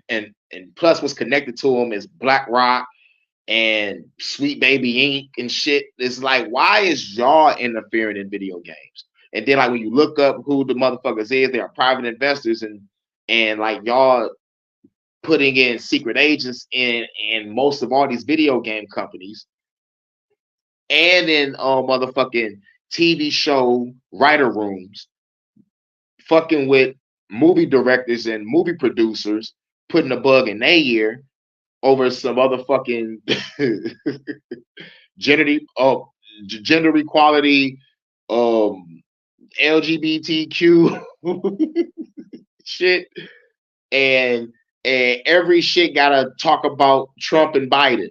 and plus what's connected to them is Black Rock and Sweet Baby Inc. and shit. It's like, why is y'all interfering in video games? And then like when you look up who the motherfuckers is, they are private investors, and like y'all putting in secret agents in most of all these video game companies, and in motherfucking TV show writer rooms, fucking with movie directors and movie producers, putting a bug in their ear over some other fucking gender equality, LGBTQ shit, and every shit gotta talk about Trump and Biden.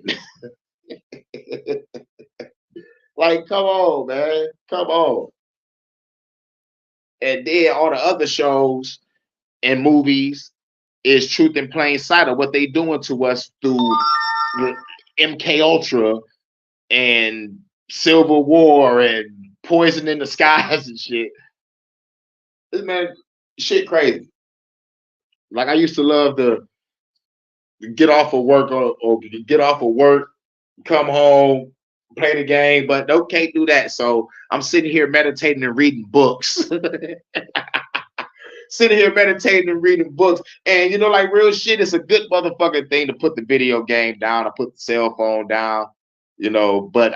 Like, come on, man, come on. And then all the other shows and movies is truth in plain sight of what they doing to us through MK Ultra and Civil War and Poison in the Skies and shit. This man, shit crazy. Like, I used to love to get off of work or get off of work, come home, play the game, but no, can't do that. So I'm sitting here meditating and reading books. Sitting here meditating and reading books. And like real shit, it's a good motherfucking thing to put the video game down, to put the cell phone down, but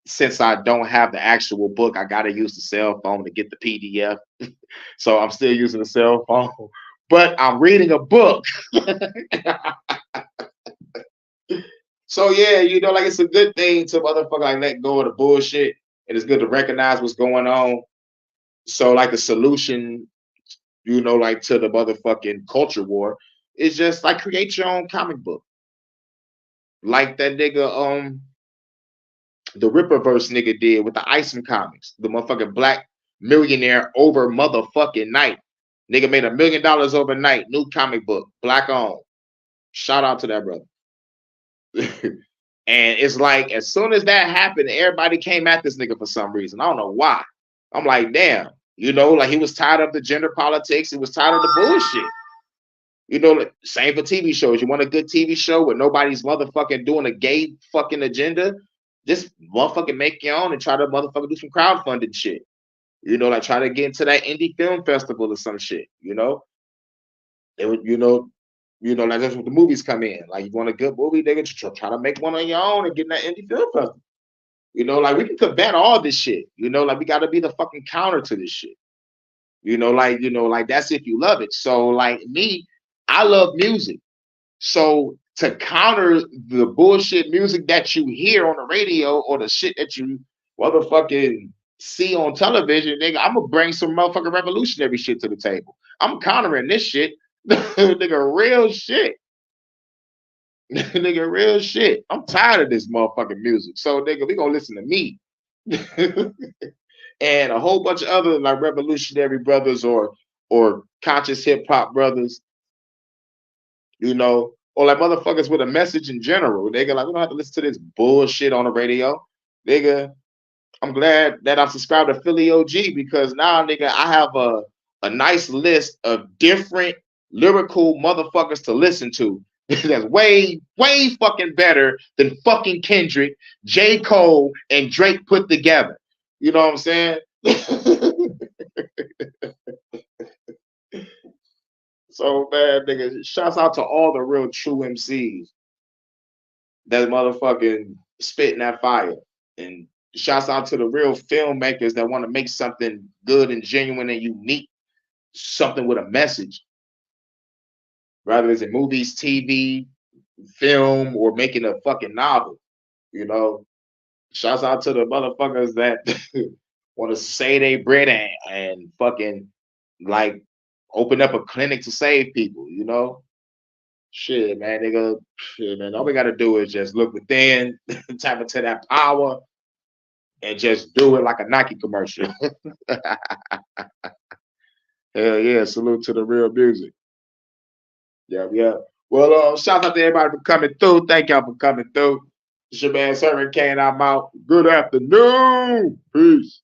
since I don't have the actual book, I gotta use the cell phone to get the PDF. So I'm still using the cell phone, but I'm reading a book. So yeah, like it's a good thing to motherfucker like let go of the bullshit, and it's good to recognize what's going on. So like the solution, like to the motherfucking culture war is just like create your own comic book. Like that nigga, the Ripperverse nigga did with the Iceman comics, the motherfucking black millionaire over motherfucking night. Nigga made $1 million overnight, new comic book, black owned. Shout out to that brother. And it's like, as soon as that happened, everybody came at this nigga for some reason. I don't know why. I'm like, damn, like he was tired of the gender politics. He was tired of the bullshit. Same for TV shows. You want a good TV show where nobody's motherfucking doing a gay fucking agenda? Just motherfucking make your own and try to motherfucking do some crowdfunding shit. Like try to get into that indie film festival or some shit. It would, like that's what the movies come in. Like, you want a good movie, nigga, try to make one on your own and get in that indie film festival. Like we can combat all this shit. Like we gotta be the fucking counter to this shit. Like that's if you love it. So like me, I love music. So to counter the bullshit music that you hear on the radio or the shit that you motherfucking see on television, nigga, I'm gonna bring some motherfucking revolutionary shit to the table. I'm countering this shit. Nigga, real shit. Nigga, real shit. I'm tired of this motherfucking music. So, nigga, we gonna listen to me. And a whole bunch of other like revolutionary brothers or conscious hip hop brothers, or like motherfuckers with a message in general. Nigga, like, we don't have to listen to this bullshit on the radio. Nigga, I'm glad that I'm subscribed to Philly OG, because now, nigga, I have a nice list of different lyrical motherfuckers to listen to. That's way, way fucking better than fucking Kendrick, J. Cole, and Drake put together. You know what I'm saying? So, man, nigga, shouts out to all the real true MCs that motherfucking spitting that fire. And shouts out to the real filmmakers that want to make something good and genuine and unique, something with a message. Rather it's in movies, TV, film, or making a fucking novel. Shouts out to the motherfuckers that want to say they bread and fucking like open up a clinic to save people. Shit, man, nigga. Shit, man. All we gotta do is just look within, tap into that power, and just do it like a Nike commercial. Hell yeah, salute to the real music. Yeah, yeah. Well, shout out to everybody for coming through. Thank y'all for coming through. It's your man Servant Kane. I'm out. Good afternoon. Peace.